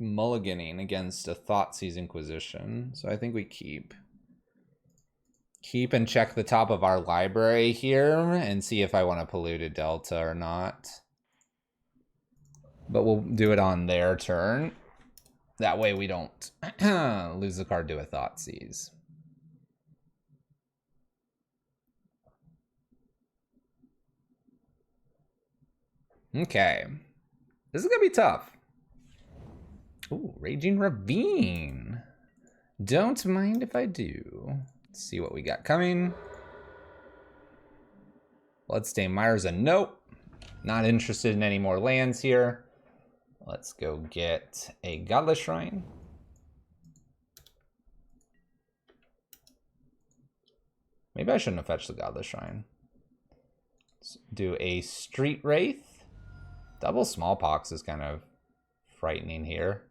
mulliganing against a Thoughtseize Inquisition. So I think we keep. Keep and check the top of our library here and see if I want to Polluted Delta or not. But we'll do it on their turn. That way we don't lose the card to a Thoughtseize. Okay. This is going to be tough. Ooh, Raging Ravine. Don't mind if I do. Let's see what we got coming. Bloodstained Mire's a nope. Not interested in any more lands here. Let's go get a Godless Shrine. Maybe I shouldn't have fetched the Godless Shrine. Let's do a Street Wraith. Double Smallpox is kind of frightening here.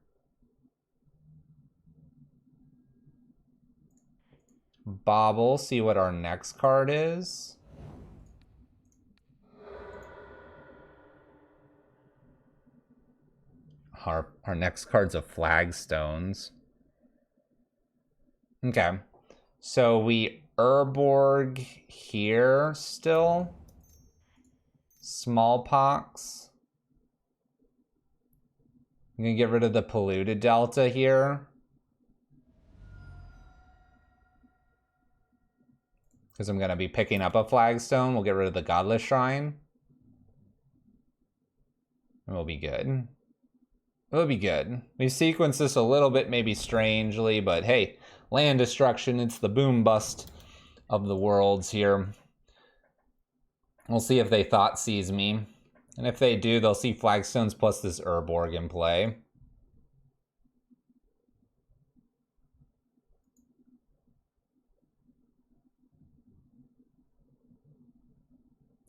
Bobble, see what our next card is. Our next card's a Flagstones. Okay. So we Urborg here still. Smallpox. I'm gonna get rid of the Polluted Delta here. Because I'm gonna be picking up a Flagstone. We'll get rid of the Godless Shrine. And we'll be good. It'll be good. We sequence this a little bit, maybe strangely, but hey, land destruction, it's the boom bust of the worlds here. We'll see if they Thoughtseize me. And if they do, they'll see Flagstones plus this Urborg in play.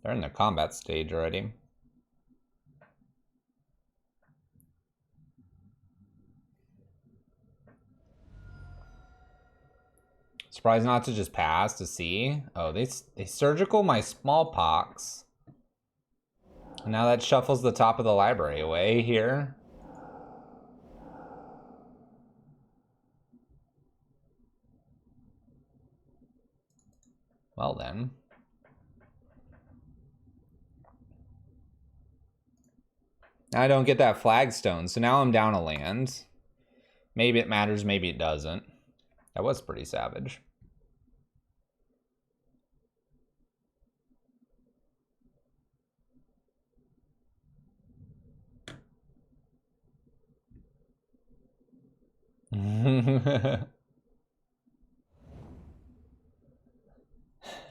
They're in the combat stage already. Surprised not to just pass to see. Oh, they surgical my Smallpox. And now that shuffles the top of the library away here. Well then. I don't get that Flagstone, so now I'm down a land. Maybe it matters, maybe it doesn't. That was pretty savage.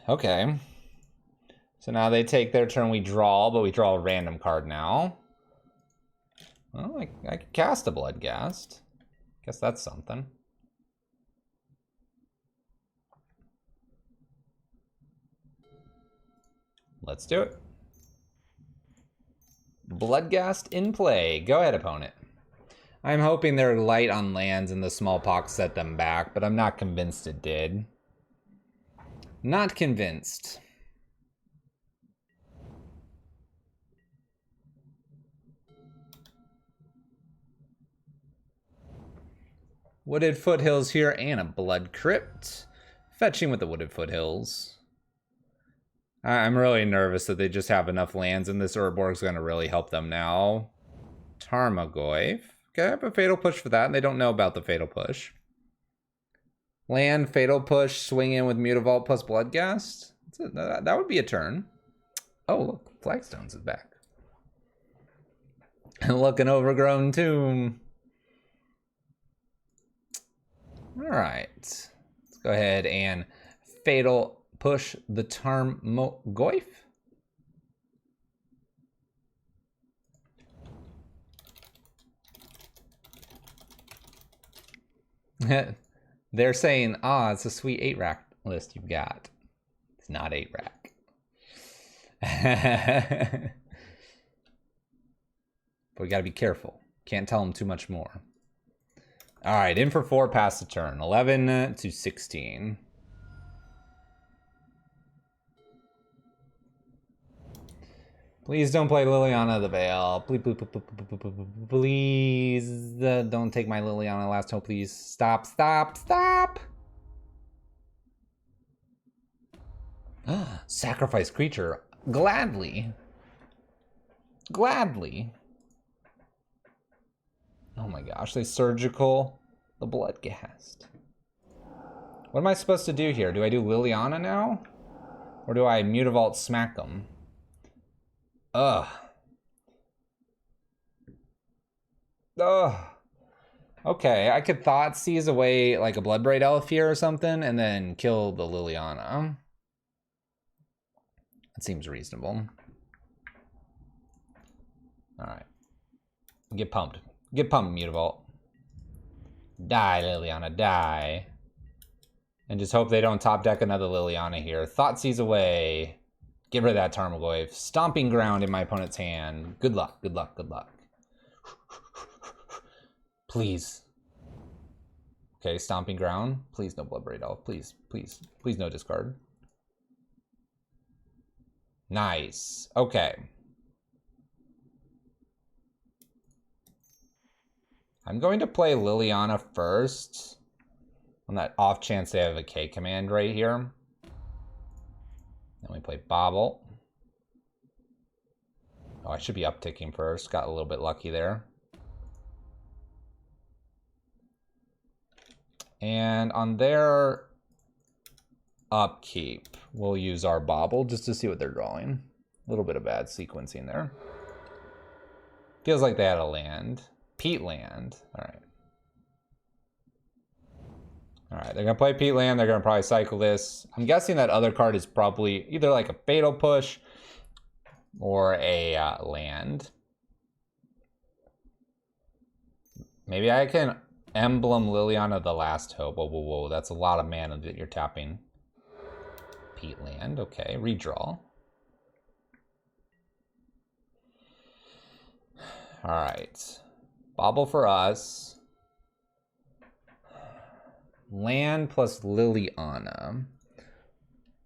Okay. So now they take their turn, we draw, but we draw a random card now. Well, I could cast a Bloodghast. Guess that's something. Let's do it. Bloodghast in play. Go ahead, opponent. I'm hoping they're light on lands and the Smallpox set them back, but I'm not convinced it did. Not convinced. Wooded Foothills here and a Blood Crypt. Fetching with the Wooded Foothills. I'm really nervous that they just have enough lands and this Urborg's going to really help them now. Tarmogoyf. Okay, I have a Fatal Push for that, and they don't know about the Fatal Push. Land, Fatal Push, swing in with Mutavault plus Bloodghast. That would be a turn. Oh, look, Flagstones is back. Look, an Overgrown Tomb. All right, let's go ahead and Fatal Push the Tarmogoyf. They're saying, it's a sweet 8-rack list you've got. It's not 8-rack. But we gotta be careful. Can't tell them too much more. All right, in for 4, pass the turn. 11 to 16. Please don't play Liliana of the Veil. Please, don't take my Liliana last hope, please. Stop, stop, stop! Sacrifice creature. Gladly. Gladly. Oh my gosh, they surgical the Bloodghast. What am I supposed to do here? Do I do Liliana now? Or do I Mutavault smack them? Ugh. Ugh. Okay, I could Thought Seize away like a Bloodbraid Elf here or something and then kill the Liliana. That seems reasonable. Alright. Get pumped. Get pumped, Mutavault. Die, Liliana, die. And just hope they don't top deck another Liliana here. Thought Seize away. Get rid of that Tarmogoyf. Stomping Ground in my opponent's hand. Good luck, good luck, good luck. Please. Okay, Stomping Ground. Please no Bloodbraid Elf. Please, please, please no discard. Nice. Okay. I'm going to play Liliana first. On that off chance they have a K command right here. Then we play Bobble. Oh, I should be upticking first. Got a little bit lucky there. And on their upkeep, we'll use our Bobble just to see what they're drawing. A little bit of bad sequencing there. Feels like they had a land. Peat land. All right. All right, they're going to play Peat land. They're going to probably cycle this. I'm guessing that other card is probably either like a Fatal Push or a land. Maybe I can Emblem Liliana the Last Hope. Whoa, whoa, whoa. That's a lot of mana that you're tapping. Peat land. Okay, redraw. All right. Bobble for us. Land plus Liliana.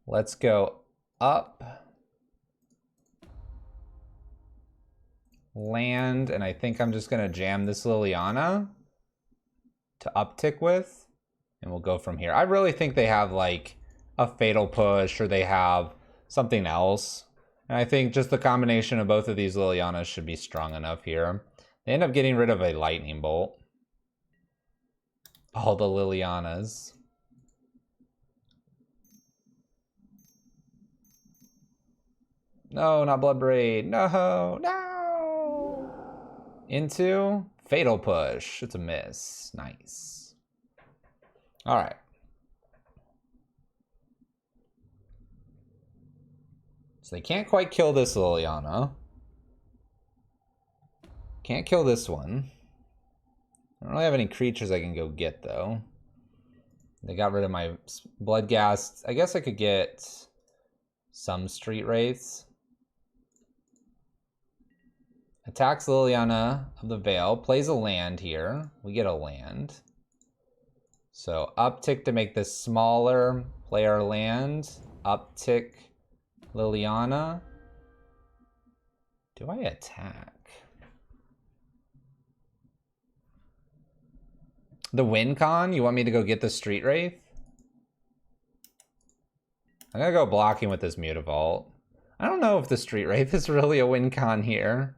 Let's go up. Land, and I think I'm just going to jam this Liliana to uptick with, and we'll go from here. I really think they have like a Fatal Push or they have something else. And I think just the combination of both of these Lilianas should be strong enough here. They end up getting rid of a Lightning Bolt. All the Lilianas. No, not Bloodbraid. No, no. Into Fatal Push. It's a miss. Nice. All right. So they can't quite kill this Liliana. Can't kill this one. I don't really have any creatures I can go get, though. They got rid of my Bloodghast. I guess I could get some Street Wraiths. Attacks Liliana of the Veil. Plays a land here. We get a land. So uptick to make this smaller. Play our land. Uptick Liliana. Do I attack? The win con? You want me to go get the Street Wraith? I'm gonna go blocking with this Mutavault. I don't know if the Street Wraith is really a win con here.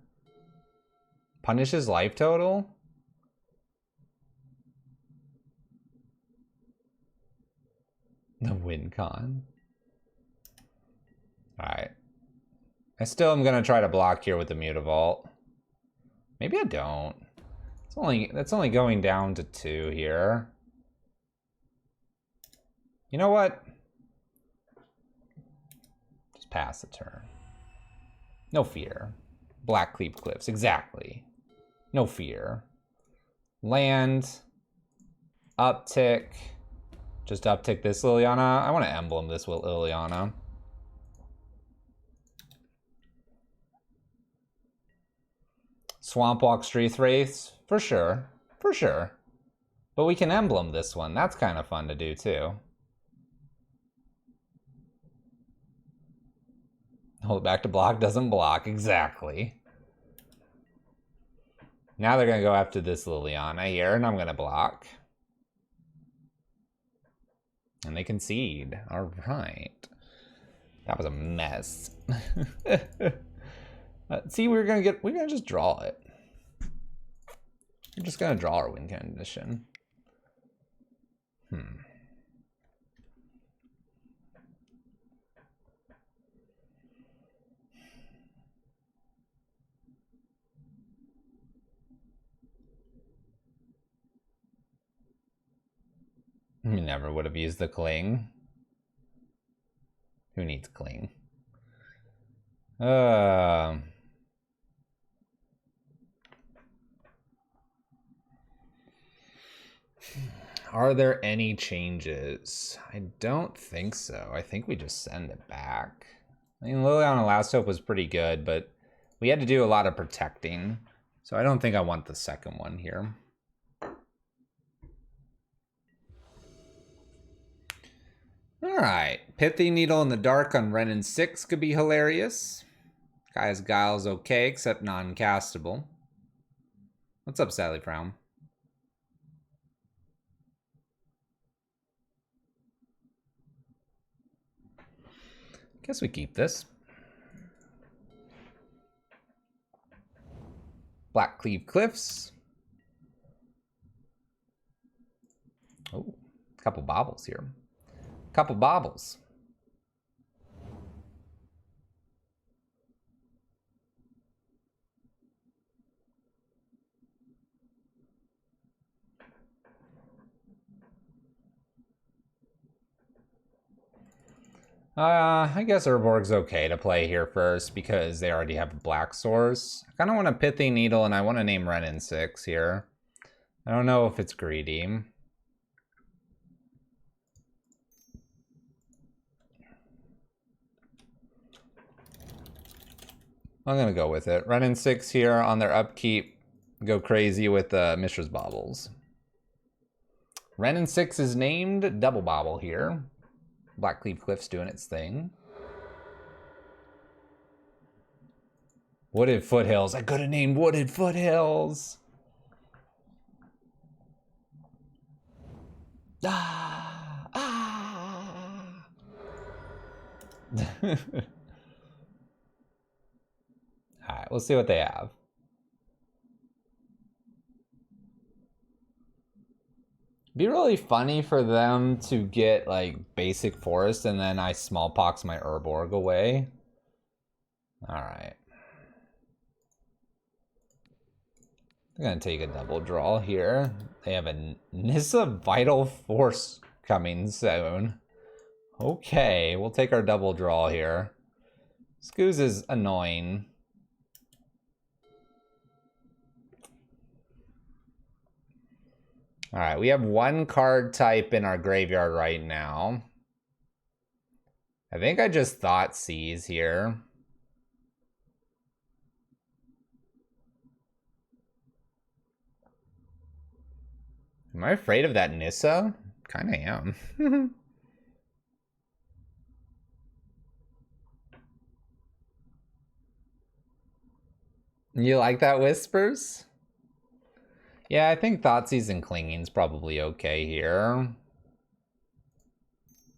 Punishes life total? The win con. Alright. I still am gonna try to block here with the Mutavault. Maybe I don't. That's only going down to 2 here. You know what? Just pass the turn. No fear. Black Cleave Cliffs, exactly. No fear. Land. Uptick. Just uptick this Liliana. I want to emblem this with Liliana. Swamp Walk Street Wraiths. For sure. For sure. But we can emblem this one. That's kind of fun to do too. Hold it back to block, doesn't block. Exactly. Now they're going to go after this Liliana here, and I'm going to block. And they concede. All right. That was a mess. See, we're gonna just draw it. We're just gonna draw our win condition. We never would have used the cling. Who needs cling? Are there any changes? I don't think so. I think we just send it back. I mean, Liliana Last Hope was pretty good, but we had to do a lot of protecting. So I don't think I want the second one here. Alright, Pithy Needle in the Dark on Renin 6 could be hilarious. Guy's Guile's okay, except non-castable. What's up, Sally Frown? Guess we keep this. Black Cleave Cliffs. Oh, a couple bobbles here. Couple bobbles. I guess Urborg's okay to play here first because they already have a black source. I kind of want a Pithy Needle and I want to name Renin 6 here. I don't know if it's greedy. I'm gonna go with it. Renin 6 here on their upkeep. Go crazy with Mishra's Baubles. Renin 6 is named Double Bobble here. Black Cleave Cliff's doing its thing. Wooded Foothills. I could have named Wooded Foothills. Ah! Ah! Alright, we'll see what they have. Be really funny for them to get like basic forest and then I smallpox my Urborg away. Alright. They're gonna take a double draw here. They have a Nissa Vital Force coming soon. Okay, we'll take our double draw here. Scooz is annoying. All right, we have one card type in our graveyard right now. I think I just thought Seas here. Am I afraid of that Nissa? Kinda am. You like that, Whispers? Yeah, I think Thoughtseize and Clinging's probably okay here.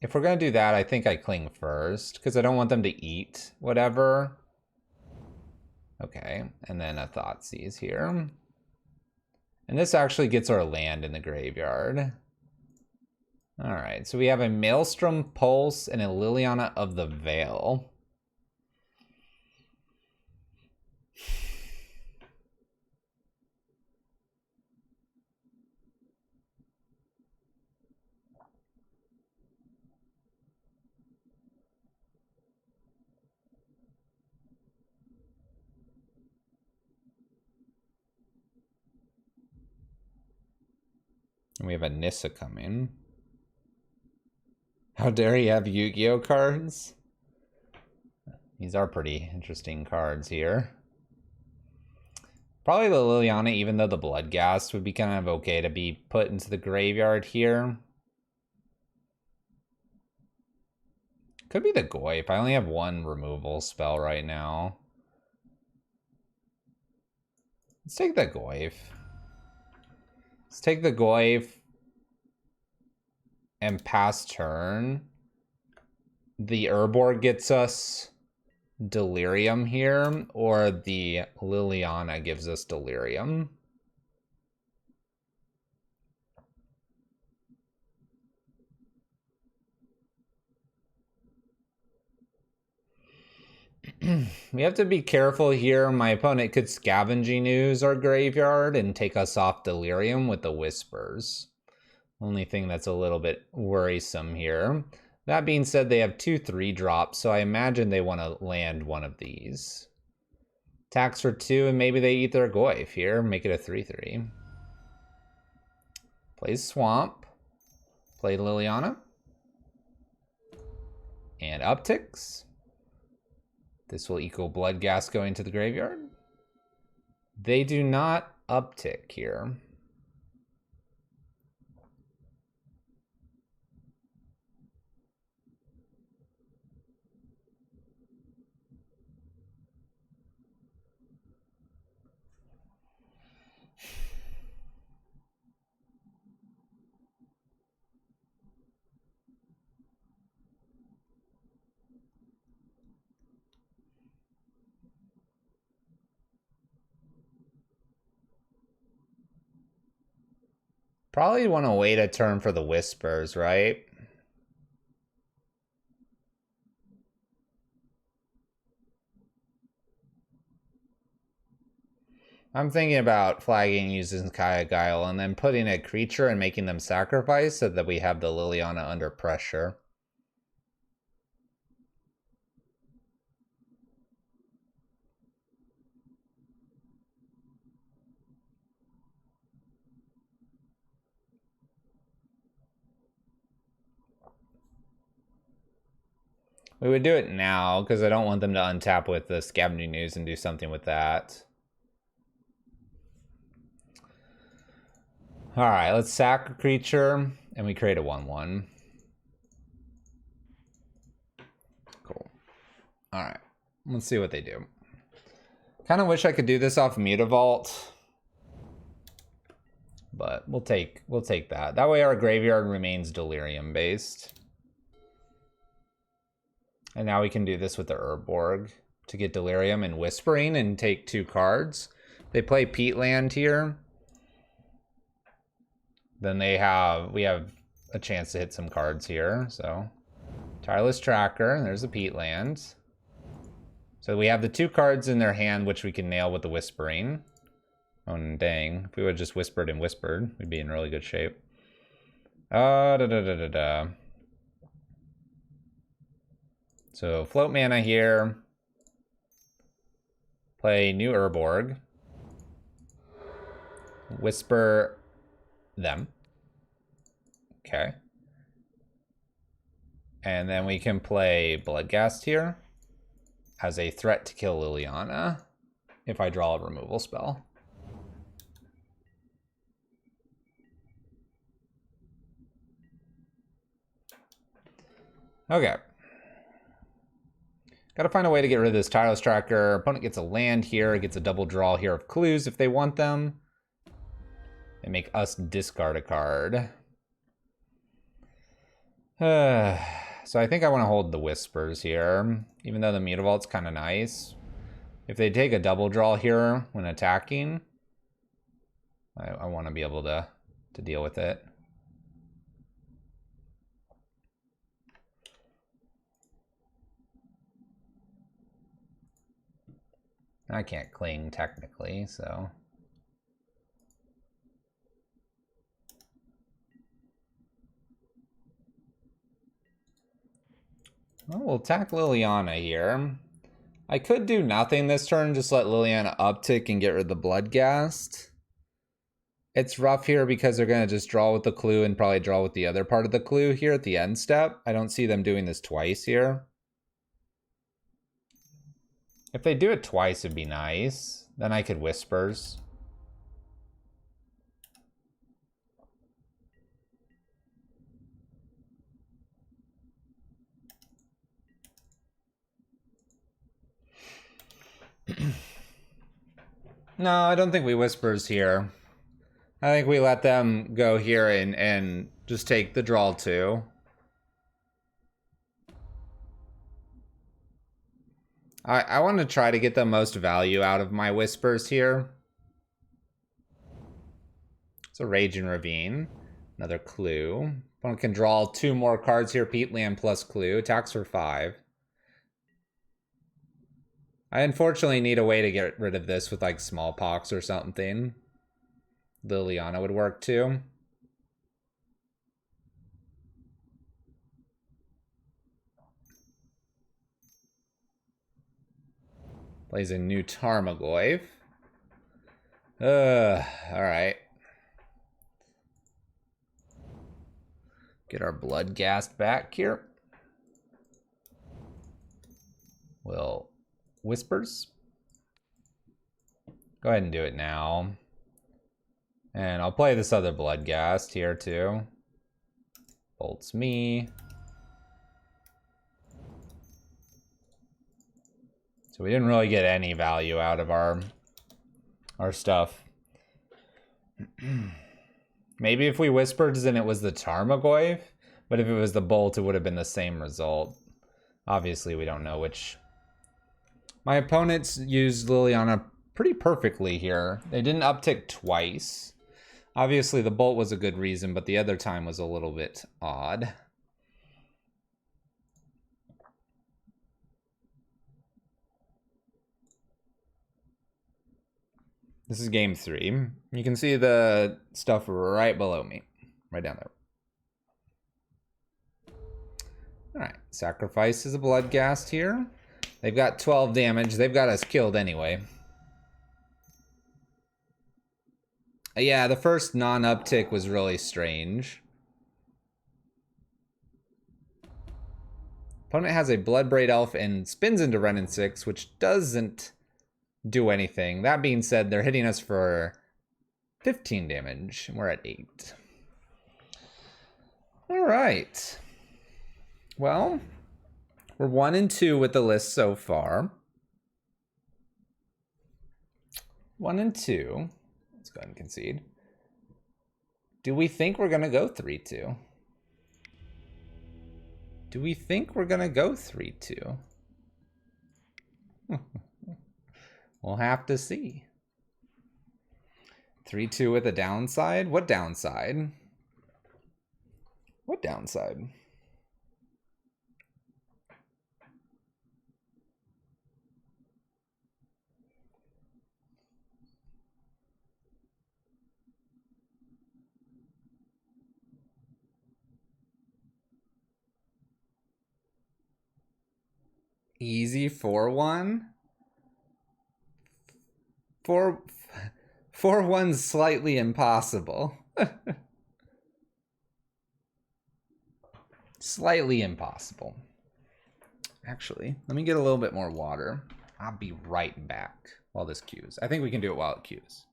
If we're gonna do that, I think I cling first, because I don't want them to eat whatever. Okay, and then a Thoughtseize here. And this actually gets our land in the graveyard. Alright, so we have a Maelstrom Pulse and a Liliana of the Veil. And we have a Nissa coming. How dare you have Yu-Gi-Oh cards? These are pretty interesting cards here. Probably the Liliana, even though the Bloodghast would be kind of okay to be put into the graveyard here. Could be the Goyf. I only have one removal spell right now. Let's take the Goyf. Let's take the Goyf and pass turn. The Urborg gets us Delirium here, or the Liliana gives us Delirium. We have to be careful here. My opponent could Scavenging Ooze our graveyard and take us off Delirium with the Whispers. Only thing that's a little bit worrisome here. That being said, they have 2 3-drops, so I imagine they want to land one of these. Attacks for 2, and maybe they eat their Goyf here, make it a 3-3. Plays Swamp. Play Liliana. And upticks. This will equal Bloodghast going to the graveyard. They do not uptick here. Probably want to wait a turn for the Whispers, right? I'm thinking about flagging using Kaya Guile and then putting a creature and making them sacrifice so that we have the Liliana under pressure. We would do it now because I don't want them to untap with the Scavenging Ooze and do something with that. All right, let's sack a creature and we create a 1/1. Cool. All right, let's see what they do. Kind of wish I could do this off Mutavault, but we'll take that. That way our graveyard remains Delirium based. And now we can do this with the Urborg to get Delirium and Whispering and take 2 cards. They play Peatland here. Then we have a chance to hit some cards here. So Tireless Tracker, there's a Peatland. So we have the 2 cards in their hand, which we can nail with the Whispering. Oh, dang. If we would have just whispered and whispered, we'd be in really good shape. So float mana here. Play new Urborg. Whisper them. Okay. And then we can play Bloodghast here as a threat to kill Liliana if I draw a removal spell. Okay. Gotta find a way to get rid of this Tireless Tracker. Opponent gets a land here, gets a double draw here of clues if they want them. They make us discard a card. So I think I want to hold the Whispers here, even though the Mutavault's kind of nice. If they take a double draw here when attacking, I want to be able to deal with it. I can't cling technically, so. Well, we'll attack Liliana here. I could do nothing this turn, just let Liliana uptick and get rid of the Bloodghast. It's rough here because they're going to just draw with the clue and probably draw with the other part of the clue here at the end step. I don't see them doing this twice here. If they do it twice, it'd be nice. Then I could Whispers. No, I don't think we Whispers here. I think we let them go here and just take the draw 2. I want to try to get the most value out of my Whispers here. So Raging Ravine, another Clue. One can draw 2 more cards here, Peatland plus Clue, attacks for 5. I unfortunately need a way to get rid of this with like Smallpox or something. Liliana would work too. Plays a new Tarmogoyf. Alright. Get our Bloodghast back here. We'll Whispers. Go ahead and do it now. And I'll play this other Bloodghast here too. Bolts me. So we didn't really get any value out of our stuff. Maybe if we Whispered, then it was the Tarmogoyf. But if it was the Bolt, it would have been the same result. Obviously, we don't know which. My opponents used Liliana pretty perfectly here. They didn't uptick twice. Obviously, the Bolt was a good reason, but the other time was a little bit odd. This is game 3. You can see the stuff right below me. Right down there. Alright, Sacrifice is a Bloodghast here. They've got 12 damage. They've got us killed anyway. Yeah, the first non-uptick was really strange. Opponent has a Bloodbraid Elf and spins into Renin 6, which doesn't do anything. That being said, they're hitting us for 15 damage, and we're at 8. Alright. Well, we're 1-2 with the list so far. 1-2. Let's go ahead and concede. Do we think we're going to go 3-2? Do we think we're going to go 3-2? We'll have to see. 3-2 with a downside? What downside? What downside? Easy 4-1? 4-1's slightly impossible. Slightly impossible. Actually, let me get a little bit more water. I'll be right back while this queues. I think we can do it while it queues.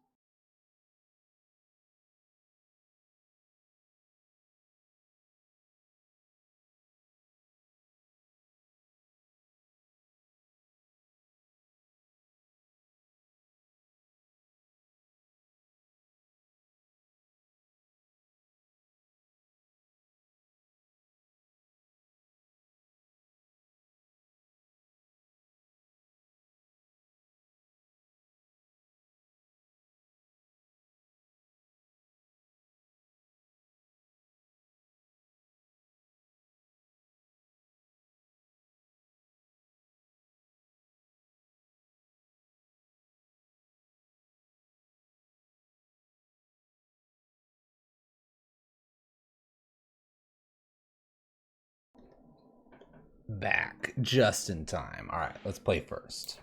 Back just in time. All right, let's play first.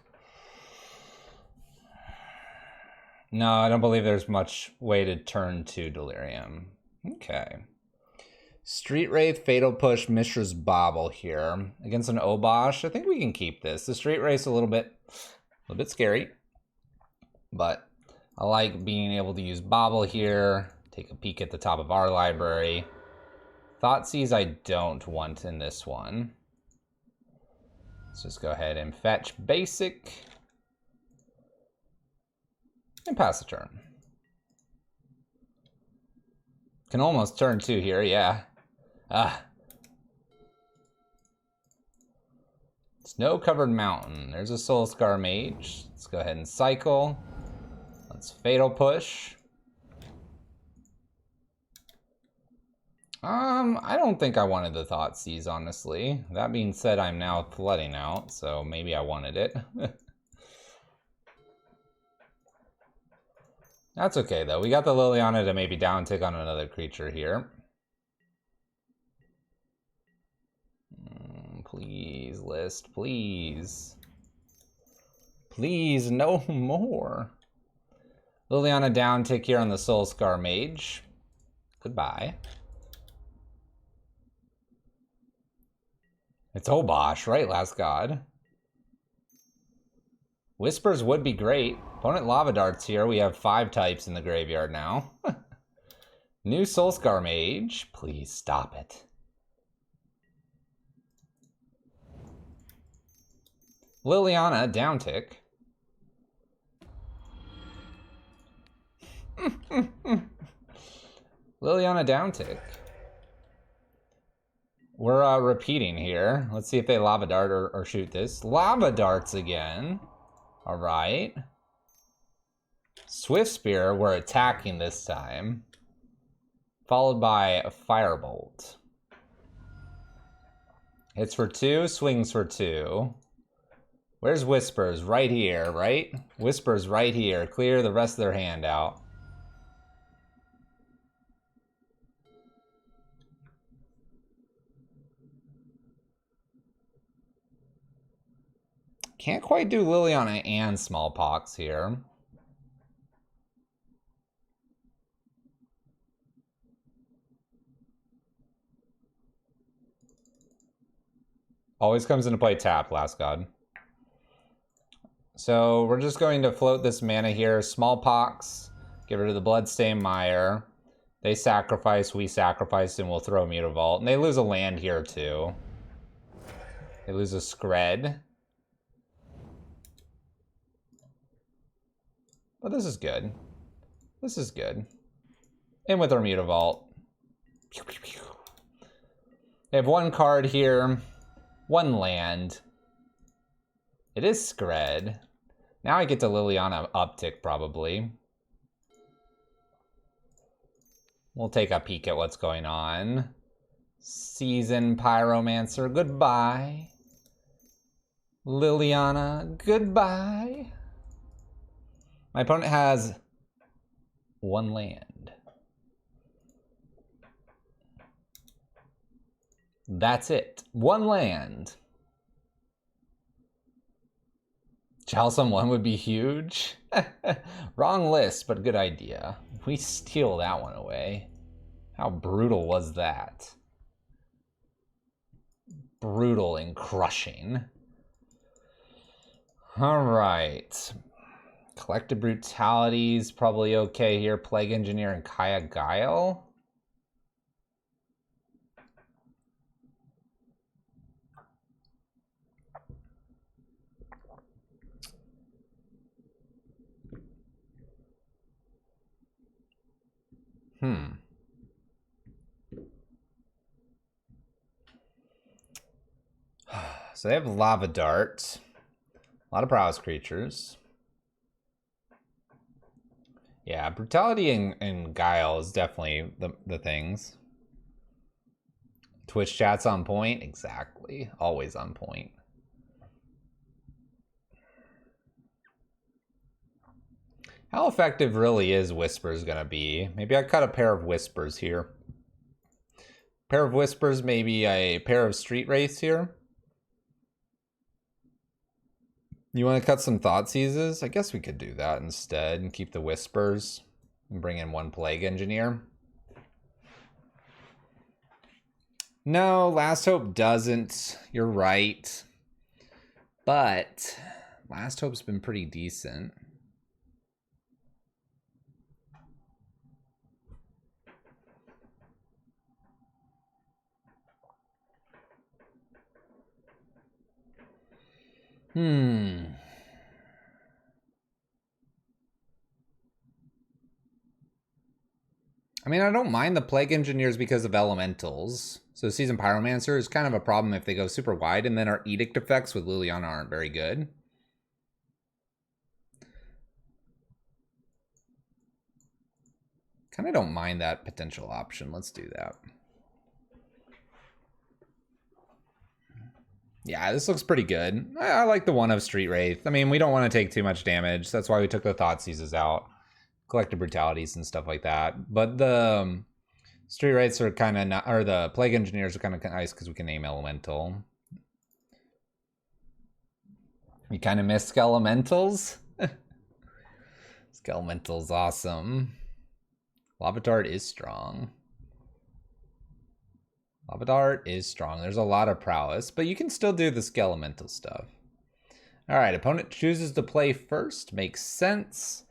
No, I don't believe there's much way to turn to Delirium. Okay. Street Wraith, Fatal Push, Mishra's Bobble here against an Obosh. I think we can keep this. The Street Wraith's a little bit scary. But I like being able to use Bobble here. Take a peek at the top of our library. Thoughtseize I don't want in this one. Let's just go ahead and fetch basic. And pass the turn. Can almost turn 2 here, yeah. Snow-covered mountain. There's a Soul Scar Mage. Let's go ahead and cycle. Let's Fatal Push. I don't think I wanted the Thoughtseize, honestly. That being said, I'm now flooding out, so maybe I wanted it. That's okay, though. We got the Liliana to maybe down tick on another creature here. Please, list, please. Please, no more. Liliana down tick here on the Soul Scar Mage. Goodbye. It's Obosh, right, Last God? Whispers would be great. Opponent Lava Darts here. We have 5 types in the graveyard now. New Soul Scar Mage. Please stop it. Liliana down tick. Liliana down tick. We're repeating here. Let's see if they Lava Dart or shoot this. Lava Darts again. All right. Swift Spear, we're attacking this time. Followed by a Firebolt. Hits for 2, swings for 2. Where's Whispers? Right here, right? Whispers right here. Clear the rest of their hand out. Can't quite do Liliana and Smallpox here. Always comes into play tap, Last God. So we're just going to float this mana here. Smallpox, get rid of the Bloodstained Mire. They sacrifice, we sacrifice, and we'll throw Mutavault. And they lose a land here too. They lose a Skred. But this is good. This is good. And with our Mutavault. They have 1 card here. 1 land. It is Skred. Now I get to Liliana uptick, probably. We'll take a peek at what's going on. Season Pyromancer, goodbye. Liliana, goodbye. My opponent has 1 land. That's it. 1 land. Chalcum 1 would be huge. Wrong list, but good idea. We steal that one away. How brutal was that? Brutal and crushing. All right. Collective Brutality's probably okay here. Plague Engineer and Kaya Guile. So they have Lava Dart. A lot of prowess creatures. Yeah, Brutality and Guile is definitely the things. Twitch chat's on point. Exactly. Always on point. How effective really is Whispers gonna be? Maybe I cut a pair of Whispers here. Pair of Whispers, maybe a pair of Street Wraiths here. You want to cut some Thoughtseizes? I guess we could do that instead and keep the Whispers and bring in 1 Plague Engineer. No, Last Hope doesn't. You're right. But Last Hope's been pretty decent. I mean, I don't mind the Plague Engineers because of elementals. So Seasoned Pyromancer is kind of a problem if they go super wide, and then our Edict effects with Liliana aren't very good. Kind of don't mind that potential option. Let's do that. Yeah, this looks pretty good. I like the one of Street Wraith. I mean, we don't want to take too much damage. That's why we took the Thoughtseizes out. Collective Brutalities and stuff like that. But the Street Wraiths are kind of not, or the Plague Engineers are kind of nice because we can name Elemental. You kind of miss Skelementals? Skelemental's awesome. Lava Dart is strong. Lava Dart is strong. There's a lot of prowess, but you can still do the Skelemental stuff. All right, opponent chooses to play first. Makes sense.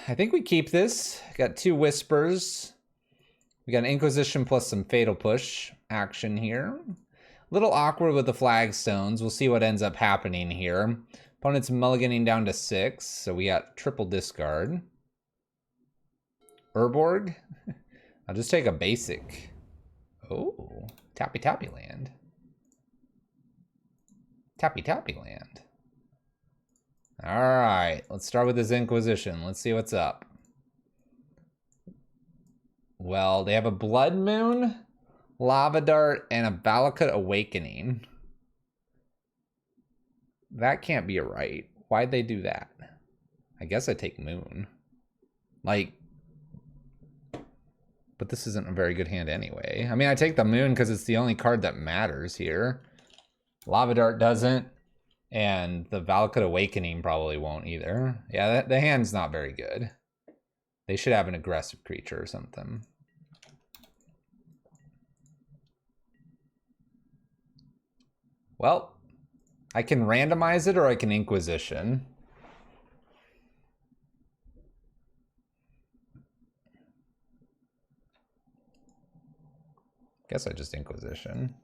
I think we keep this. Got 2 Whispers. We got an Inquisition plus some Fatal Push action here. A little awkward with the Flagstones. We'll see what ends up happening here. Opponent's mulliganing down to 6, so we got triple discard. Urborg. I'll just take a basic. Oh, Tappy Tappy land. Tappy Tappy land. All right, let's start with this Inquisition. Let's see what's up. Well, they have a Blood Moon, Lava Dart, and a Valakut Awakening. That can't be a right. Why'd they do that? I guess I take Moon. Like, but this isn't a very good hand anyway. I mean, I take the Moon because it's the only card that matters here. Lava Dart doesn't. And the Valakut Awakening probably won't either. Yeah, the hand's not very good. They should have an aggressive creature or something. Well, I can randomize it or I can Inquisition. Guess I just Inquisition.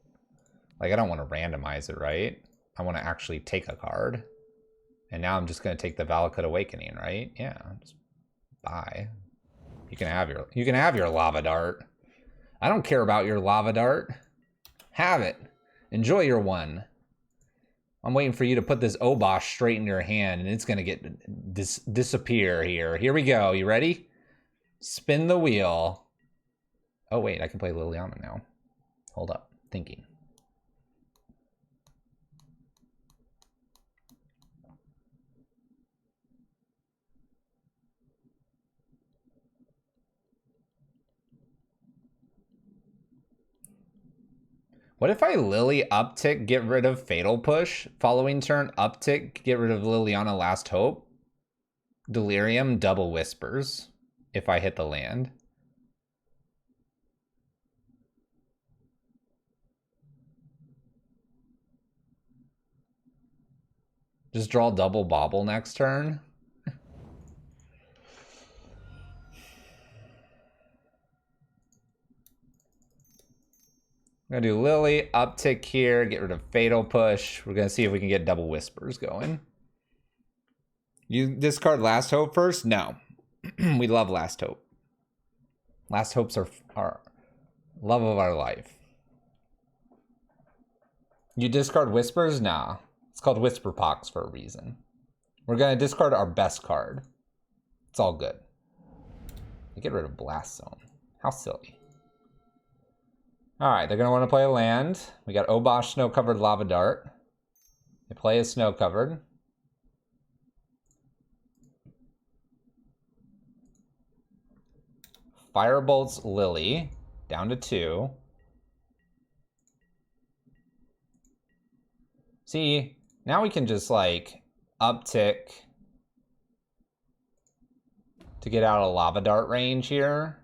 Like, I don't want to randomize it, right? I want to actually take a card. And now I'm just going to take the Valakut Awakening, right? Yeah, just bye. You can have your Lava Dart. I don't care about your Lava Dart. Have it. Enjoy your one. I'm waiting for you to put this Obosh straight in your hand, and it's going to get disappear here. Here we go. You ready? Spin the wheel. Oh, wait, I can play Liliana now. Hold up. Thinking. What if I Lily uptick, get rid of Fatal Push? Following turn, uptick, get rid of Liliana Last Hope? Delirium, double Whispers, if I hit the land. Just draw double Bobble next turn. I'm gonna do Lily, uptick here, get rid of Fatal Push. We're gonna see if we can get double Whispers going. You discard Last Hope first? No. We love Last Hope. Last Hopes are our love of our life. You discard Whispers? Nah. It's called Whisper Pox for a reason. We're gonna discard our best card. It's all good. Get rid of Blast Zone. How silly. Alright, they're going to want to play a land. We got Obosh Snow-Covered Lava Dart. They play a Snow-Covered. Firebolt's Lily. Down to 2. See, now we can just, like, uptick to get out of Lava Dart range here.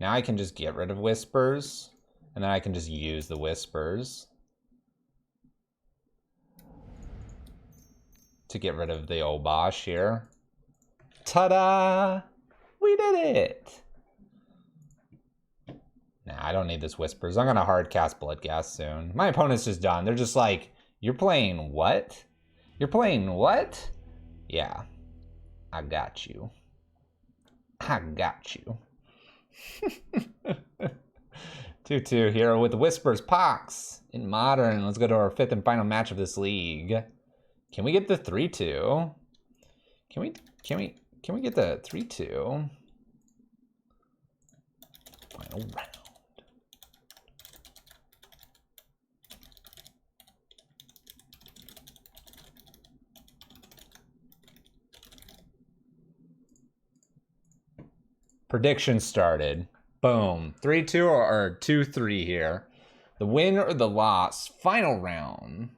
Now I can just get rid of Whispers. And then I can just use the Whispers to get rid of the Obosh here. Ta-da! We did it! Nah, I don't need this Whispers. I'm gonna hard cast Bloodghast soon. My opponent's just done. They're just like, You're playing what? You're playing what? Yeah, I got you. I got you. 2-2 here with Whispers Pox in Modern. Let's go to our 5th and final match of this league. Can we get the 3-2? Can we get the 3-2? Final round. Prediction started. Boom. 3-2 or 2-3 here. The win or the loss. Final round.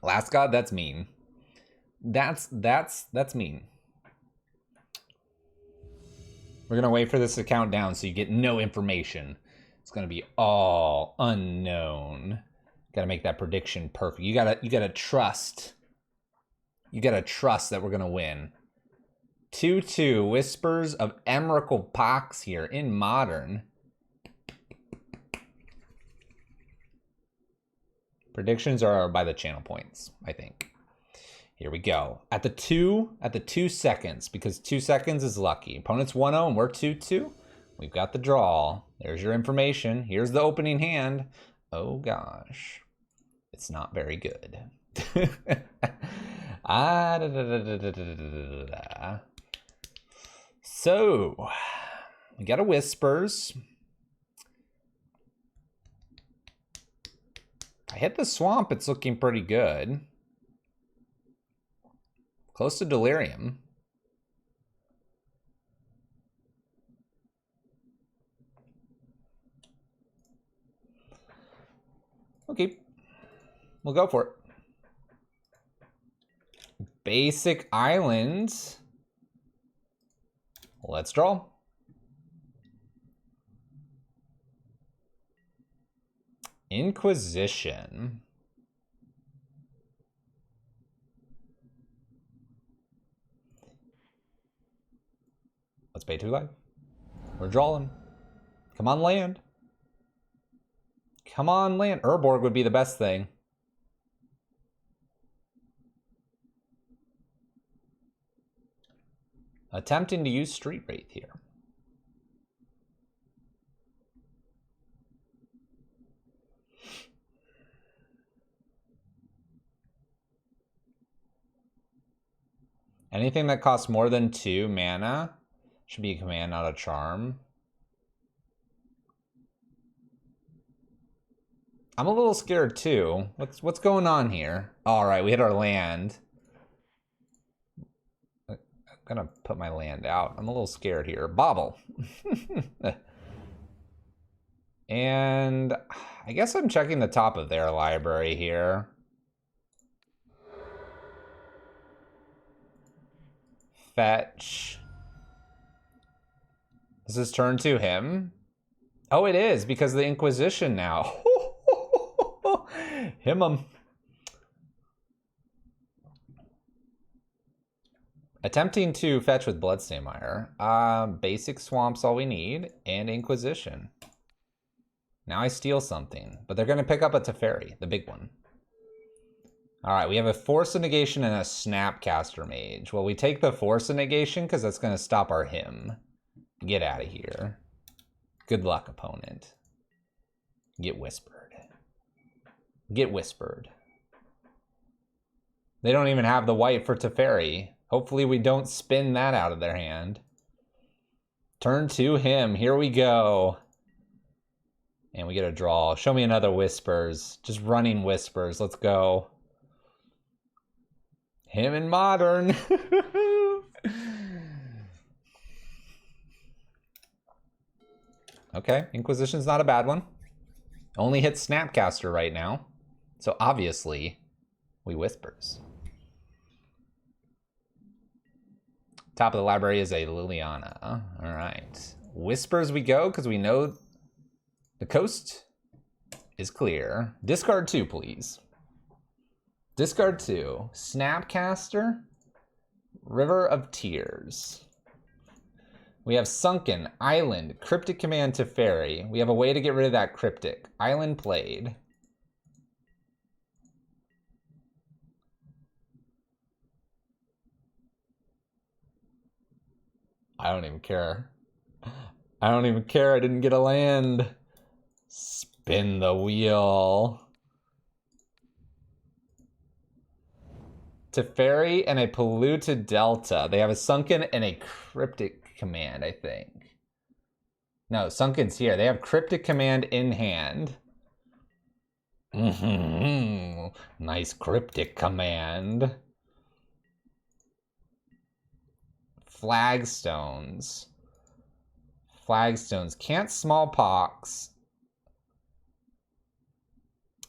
Last God, that's mean. That's mean. We're gonna wait for this to count down so you get no information. It's gonna be all unknown. Gotta make that prediction perfect. You gotta trust. You gotta trust that we're gonna win. 2-2. Whispers of Emrakul Pox here in Modern. Predictions are by the channel points, I think. Here we go. At the 2 seconds, because 2 seconds is lucky. Opponent's 1-0 and we're 2-2. We've got the draw. There's your information. Here's the opening hand. Oh gosh. It's not very good. So, we got a Whispers. If I hit the swamp, it's looking pretty good. Close to Delirium. Okay. We'll go for it. Basic Islands. Let's draw. Inquisition. Let's pay 2 life. We're drawing. Come on, land. Come on, land. Urborg would be the best thing. Attempting to use Street Wraith here. Anything that costs more than 2 mana should be a command, not a charm. I'm a little scared too. What's going on here? All right, we hit our land. I'm gonna put my land out. I'm a little scared here. Bobble. And I guess I'm checking the top of their library here. Fetch. Is this turn to him? Oh, it is, because of the Inquisition now. Him. Attempting to fetch with Bloodstainmire. Basic Swamp's all we need, and Inquisition. Now I steal something, but they're going to pick up a Teferi, the big one. Alright, we have a Force of Negation and a Snapcaster Mage. Well, we take the Force of Negation because that's going to stop our him. Get out of here. Good luck, opponent. Get whispered. Get whispered. They don't even have the white for Teferi. Hopefully we don't spin that out of their hand. Turn to him. Here we go. And we get a draw. Show me another Whispers. Just running Whispers. Let's go. Him in Modern. Okay, Inquisition's not a bad one. Only hits Snapcaster right now. So obviously, we Whispers. Top of the library is a Liliana. All right. Whispers we go, because we know the coast is clear. Discard 2, please. Discard 2. Snapcaster. River of Tears. We have Sunken, Island, Cryptic Command to Fairy. We have a way to get rid of that Cryptic. Island played. I don't even care. I don't even care. I didn't get a land. Spin the wheel. Teferi and a polluted delta. They have a Sunken and a Cryptic Command, I think. No, Sunken's here. They have Cryptic Command in hand. Nice Cryptic Command. Flagstones. Flagstones. Can't smallpox.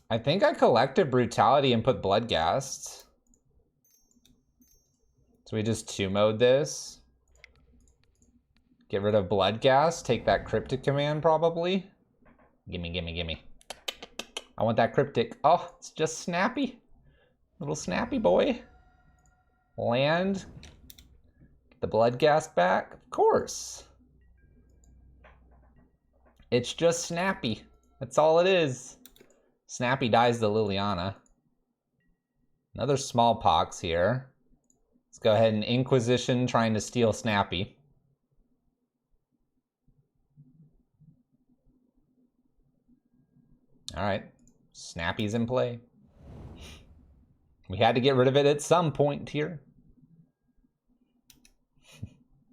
I think I collected Brutality and put Bloodghast. So we just 2-mode this. Get rid of Bloodghast. Take that Cryptic Command, probably. Gimme, gimme, gimme. I want that Cryptic. Oh, it's just Snappy. Little Snappy boy. Land. Get the Bloodghast back. Of course. It's just Snappy. That's all it is. Snappy dies to Liliana. Another Smallpox here. Let's go ahead and Inquisition trying to steal Snappy. All right, Snappy's in play. We had to get rid of it at some point here.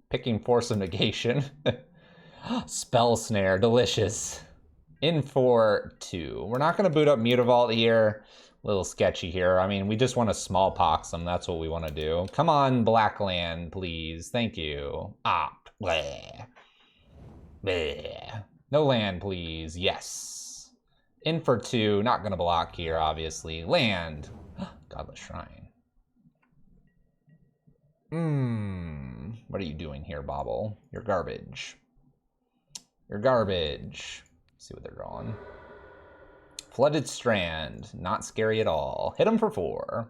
Picking Force of Negation. Spell Snare, delicious. In for 2. We're not going to boot up Mutavault here. A little sketchy here. I mean, we just want to smallpox them. That's what we want to do. Come on, black land, please. Thank you. Ah, bleh. Bleh. No land, please. Yes. In for 2. Not going to block here, obviously. Land. Godless Shrine. What are you doing here, Bobble? You're garbage. You're garbage. Let's see what they're drawing. Flooded Strand. Not scary at all. Hit him for 4.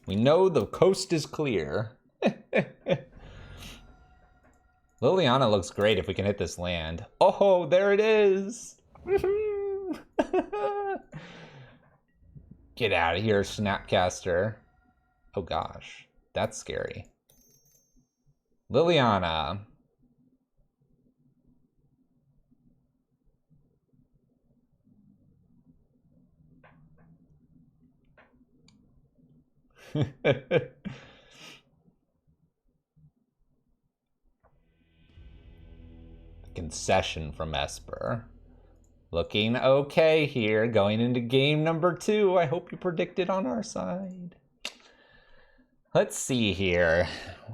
We know the coast is clear. Liliana looks great if we can hit this land. Oh, there it is. Get out of here, Snapcaster. Oh gosh, that's scary. Liliana. Concession from Esper. Looking okay here, going into game number 2. I hope you predicted on our side. Let's see here.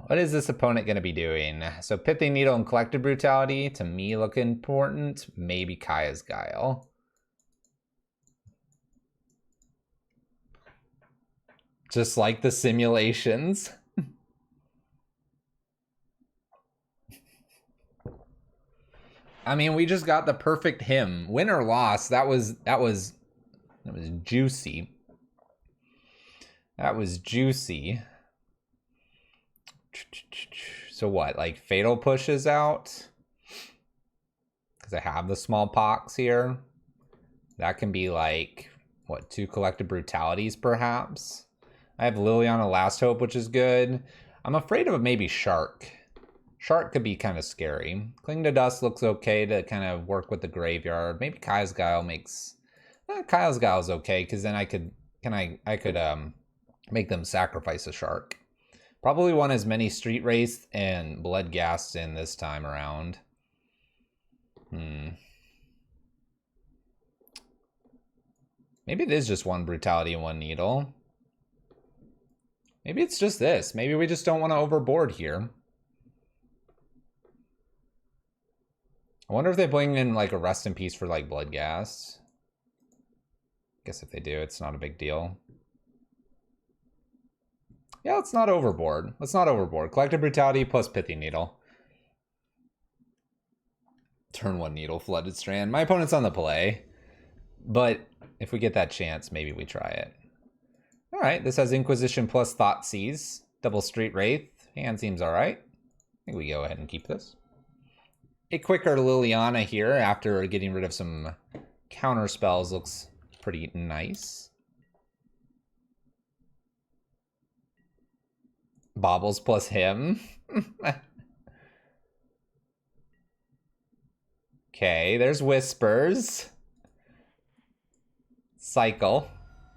What is this opponent going to be doing? So Pithing Needle and Collective Brutality, to me, look important. Maybe Kaya's Guile. Just like the simulations. I mean, we just got the perfect hymn. Win or loss, that was juicy. That was juicy. So what, like Fatal pushes out? Because I have the Smallpox here. That can be like, what, 2 Collective Brutalities perhaps? I have Liliana Last Hope, which is good. I'm afraid of maybe Shark. Shark could be kind of scary. Cling to Dust looks okay to kind of work with the graveyard. Maybe Kaya's Guile makes... Kaya's Guile is okay, because then I could make them sacrifice a Shark. Probably want as many Street Wraith and Bloodghast in this time around. Maybe it is just 1 Brutality and 1 Needle. Maybe it's just this. Maybe we just don't want to overboard here. I wonder if they bring in like a Rest in Peace for like Bloodghast. Guess if they do, it's not a big deal. Yeah, let's not overboard. Let's not overboard. Collective Brutality plus Pithing Needle. Turn 1 Needle, Flooded Strand. My opponent's on the play. But if we get that chance, maybe we try it. All right, this has Inquisition plus Thoughtseize. Double Street Wraith. Hand seems alright. I think we go ahead and keep this. A quicker Liliana here after getting rid of some counter spells looks pretty nice. Baubles plus him. Okay, there's Whispers. Cycle.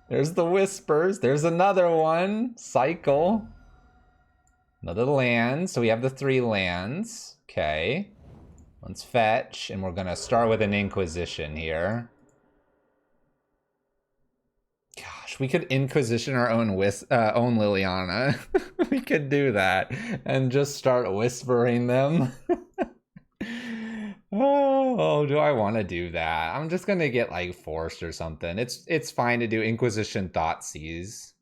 There's the Whispers. There's another one. Cycle. Another land. So we have the 3 lands. Okay. Let's fetch. And we're going to start with an Inquisition here. Gosh, we could Inquisition our own Liliana. We could do that. And just start whispering them. Oh, do I want to do that? I'm just gonna get like forced or something. It's fine to do Inquisition Thoughtseize.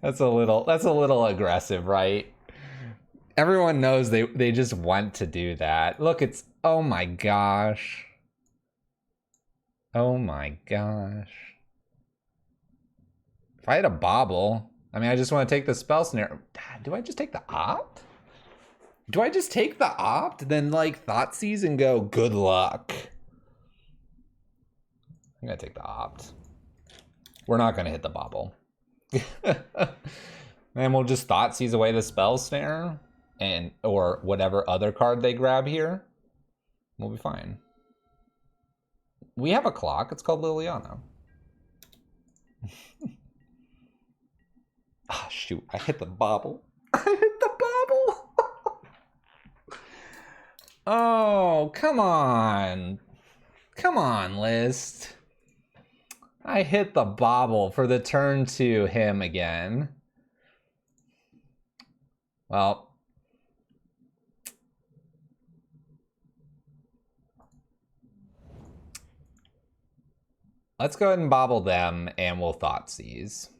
That's a little aggressive, right? Everyone knows they just want to do that. Look, it's oh my gosh. Oh my gosh. If I had a bauble, I mean I just want to take the spell snare. Do I just take the opt? Do I just take the opt, then like Thoughtseize and go, good luck? I'm gonna take the opt. We're not gonna hit the bauble. And we'll just Thoughtseize away the spell snare and or whatever other card they grab here. We'll be fine. We have a clock, it's called Liliana. Ah, shoot, I hit the bauble. I hit the bauble! Oh, come on. Come on, list. I hit the bauble for the turn to him again. Well. Let's go ahead and bauble them and we'll Thoughtseize.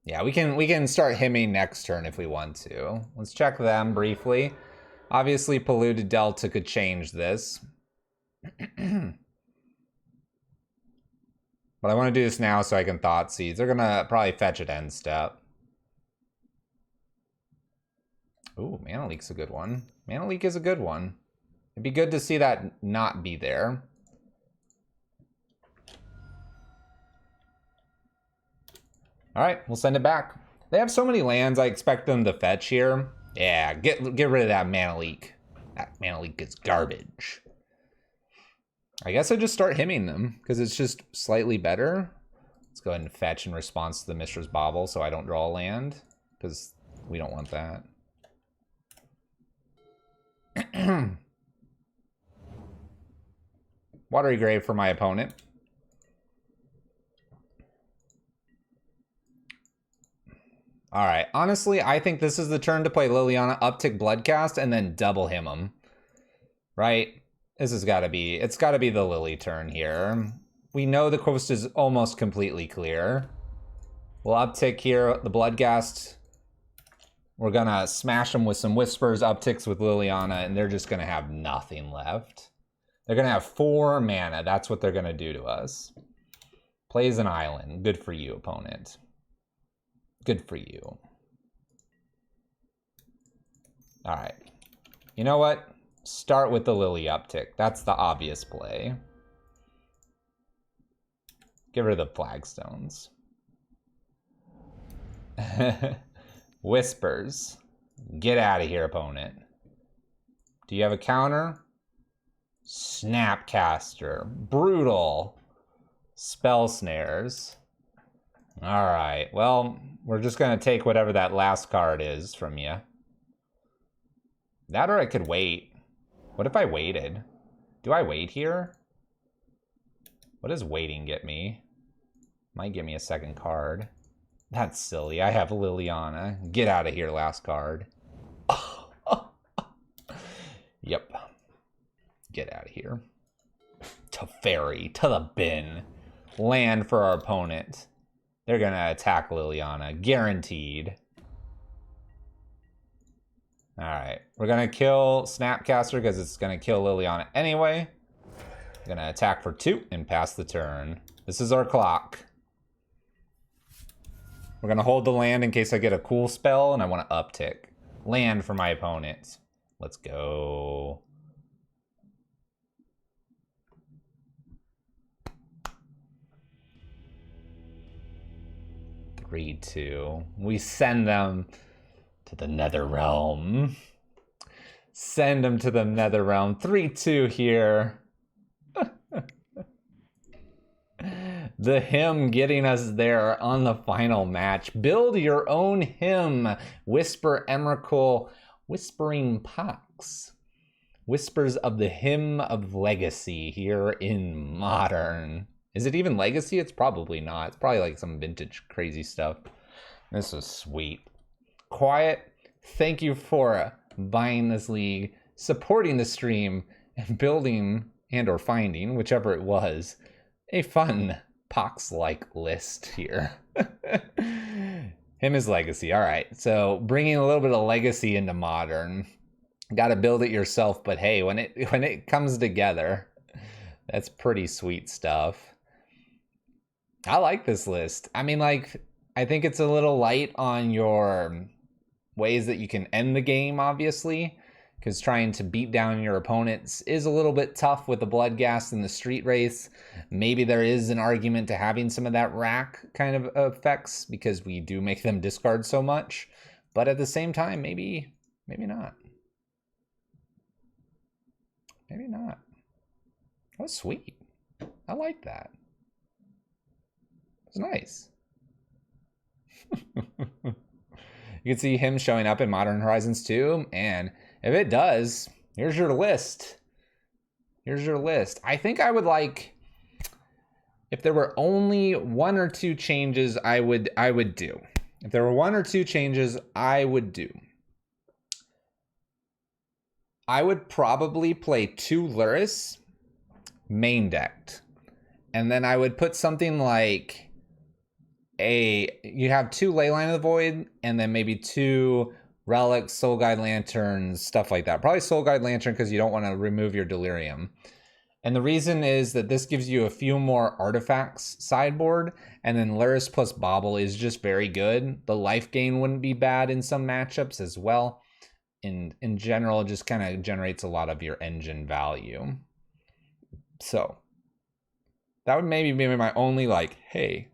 Yeah, we can start hemming next turn if we want to. Let's check them briefly. Obviously, Polluted Delta could change this. But I want to do this now so I can Thoughtseize. They're going to probably fetch at end step. Ooh, Mana Leak's a good one. Mana Leak is a good one. It'd be good to see that not be there. Alright, we'll send it back. They have so many lands, I expect them to fetch here. Yeah, get rid of that Mana Leak. That Mana Leak is garbage. I guess I just start hemming them, because it's just slightly better. Let's go ahead and fetch in response to the Mishra's Bauble so I don't draw a land, because we don't want that. Watery Grave for my opponent. Alright, honestly, I think this is the turn to play Liliana, uptick Bloodcast, and then double him. Right? This has got to be, it's got to be the Lily turn here. We know the coast is almost completely clear. We'll uptick here, the Bloodcast. We're gonna smash them with some Whispers, upticks with Liliana, and they're just gonna have nothing left. They're gonna have 4 mana, that's what they're gonna do to us. Plays an island, good for you, opponent. Good for you. All right. You know what? Start with the Lily uptick. That's the obvious play. Get rid of the flagstones. Whispers. Get out of here, opponent. Do you have a counter? Snapcaster. Brutal. Spell snares. All right. Well, we're just going to take whatever that last card is from you. That or I could wait. What if I waited? Do I wait here? What does waiting get me? Might give me a second card. That's silly. I have Liliana. Get out of here, last card. Yep. Get out of here. Teferi, to the bin. Land for our opponent. They're going to attack Liliana. Guaranteed. Alright. We're going to kill Snapcaster because it's going to kill Liliana anyway. Going to attack for 2 and pass the turn. This is our clock. We're going to hold the land in case I get a cool spell, and I want to uptick. Land for my opponents. Let's go. Three, two. We send them to the Nether Realm. Send them to the Nether Realm. 3-2 here. The hymn getting us there on the final match. Build your own hymn. Whisper Emrakul, Whispering Pox. Whispers of the Hymn of Legacy here in Modern. Is it even Legacy? It's probably not. It's probably like some vintage crazy stuff. This is sweet. Quiet, thank you for buying this league, supporting the stream, and building and or finding, whichever it was, a fun Pox-like list here. Him is Legacy. All right, so bringing a little bit of Legacy into Modern. Got to build it yourself, but hey, when it comes together, that's pretty sweet stuff. I like this list. I mean, like, I think it's a little light on your ways that you can end the game, obviously, because trying to beat down your opponents is a little bit tough with the Bloodghast and the Street Wraiths. Maybe there is an argument to having some of that rack kind of effects because we do make them discard so much. But at the same time, maybe not. Maybe not. That was sweet. I like that. It's nice. You can see him showing up in Modern Horizons 2, and if it does, here's your list. Here's your list. I think I would like, if there were only 1 or 2 changes, I would do. If there were 1 or 2 changes, I would do. I would probably play 2 Lurrus main decked. And then I would put something like you have 2 Leyline of the Void, and then maybe 2 Relics, Soul Guide Lanterns, stuff like that. Probably Soul Guide Lantern because you don't want to remove your Delirium. And the reason is that this gives you a few more artifacts sideboard, and then Lurrus plus Bauble is just very good. The life gain wouldn't be bad in some matchups as well. In general, it just kind of generates a lot of your engine value. So that would maybe be my only, like, hey,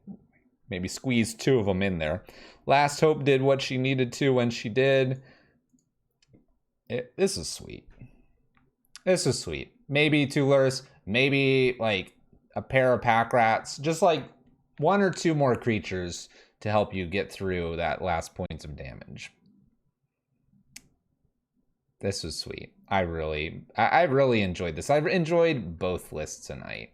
maybe squeeze 2 of them in there. Last Hope did what she needed to when she did. This is sweet. This is sweet. Maybe 2 Lurrus, maybe like a pair of Pack Rats, just like 1 or 2 more creatures to help you get through that last points of damage. This was sweet. I really enjoyed this. I've enjoyed both lists tonight.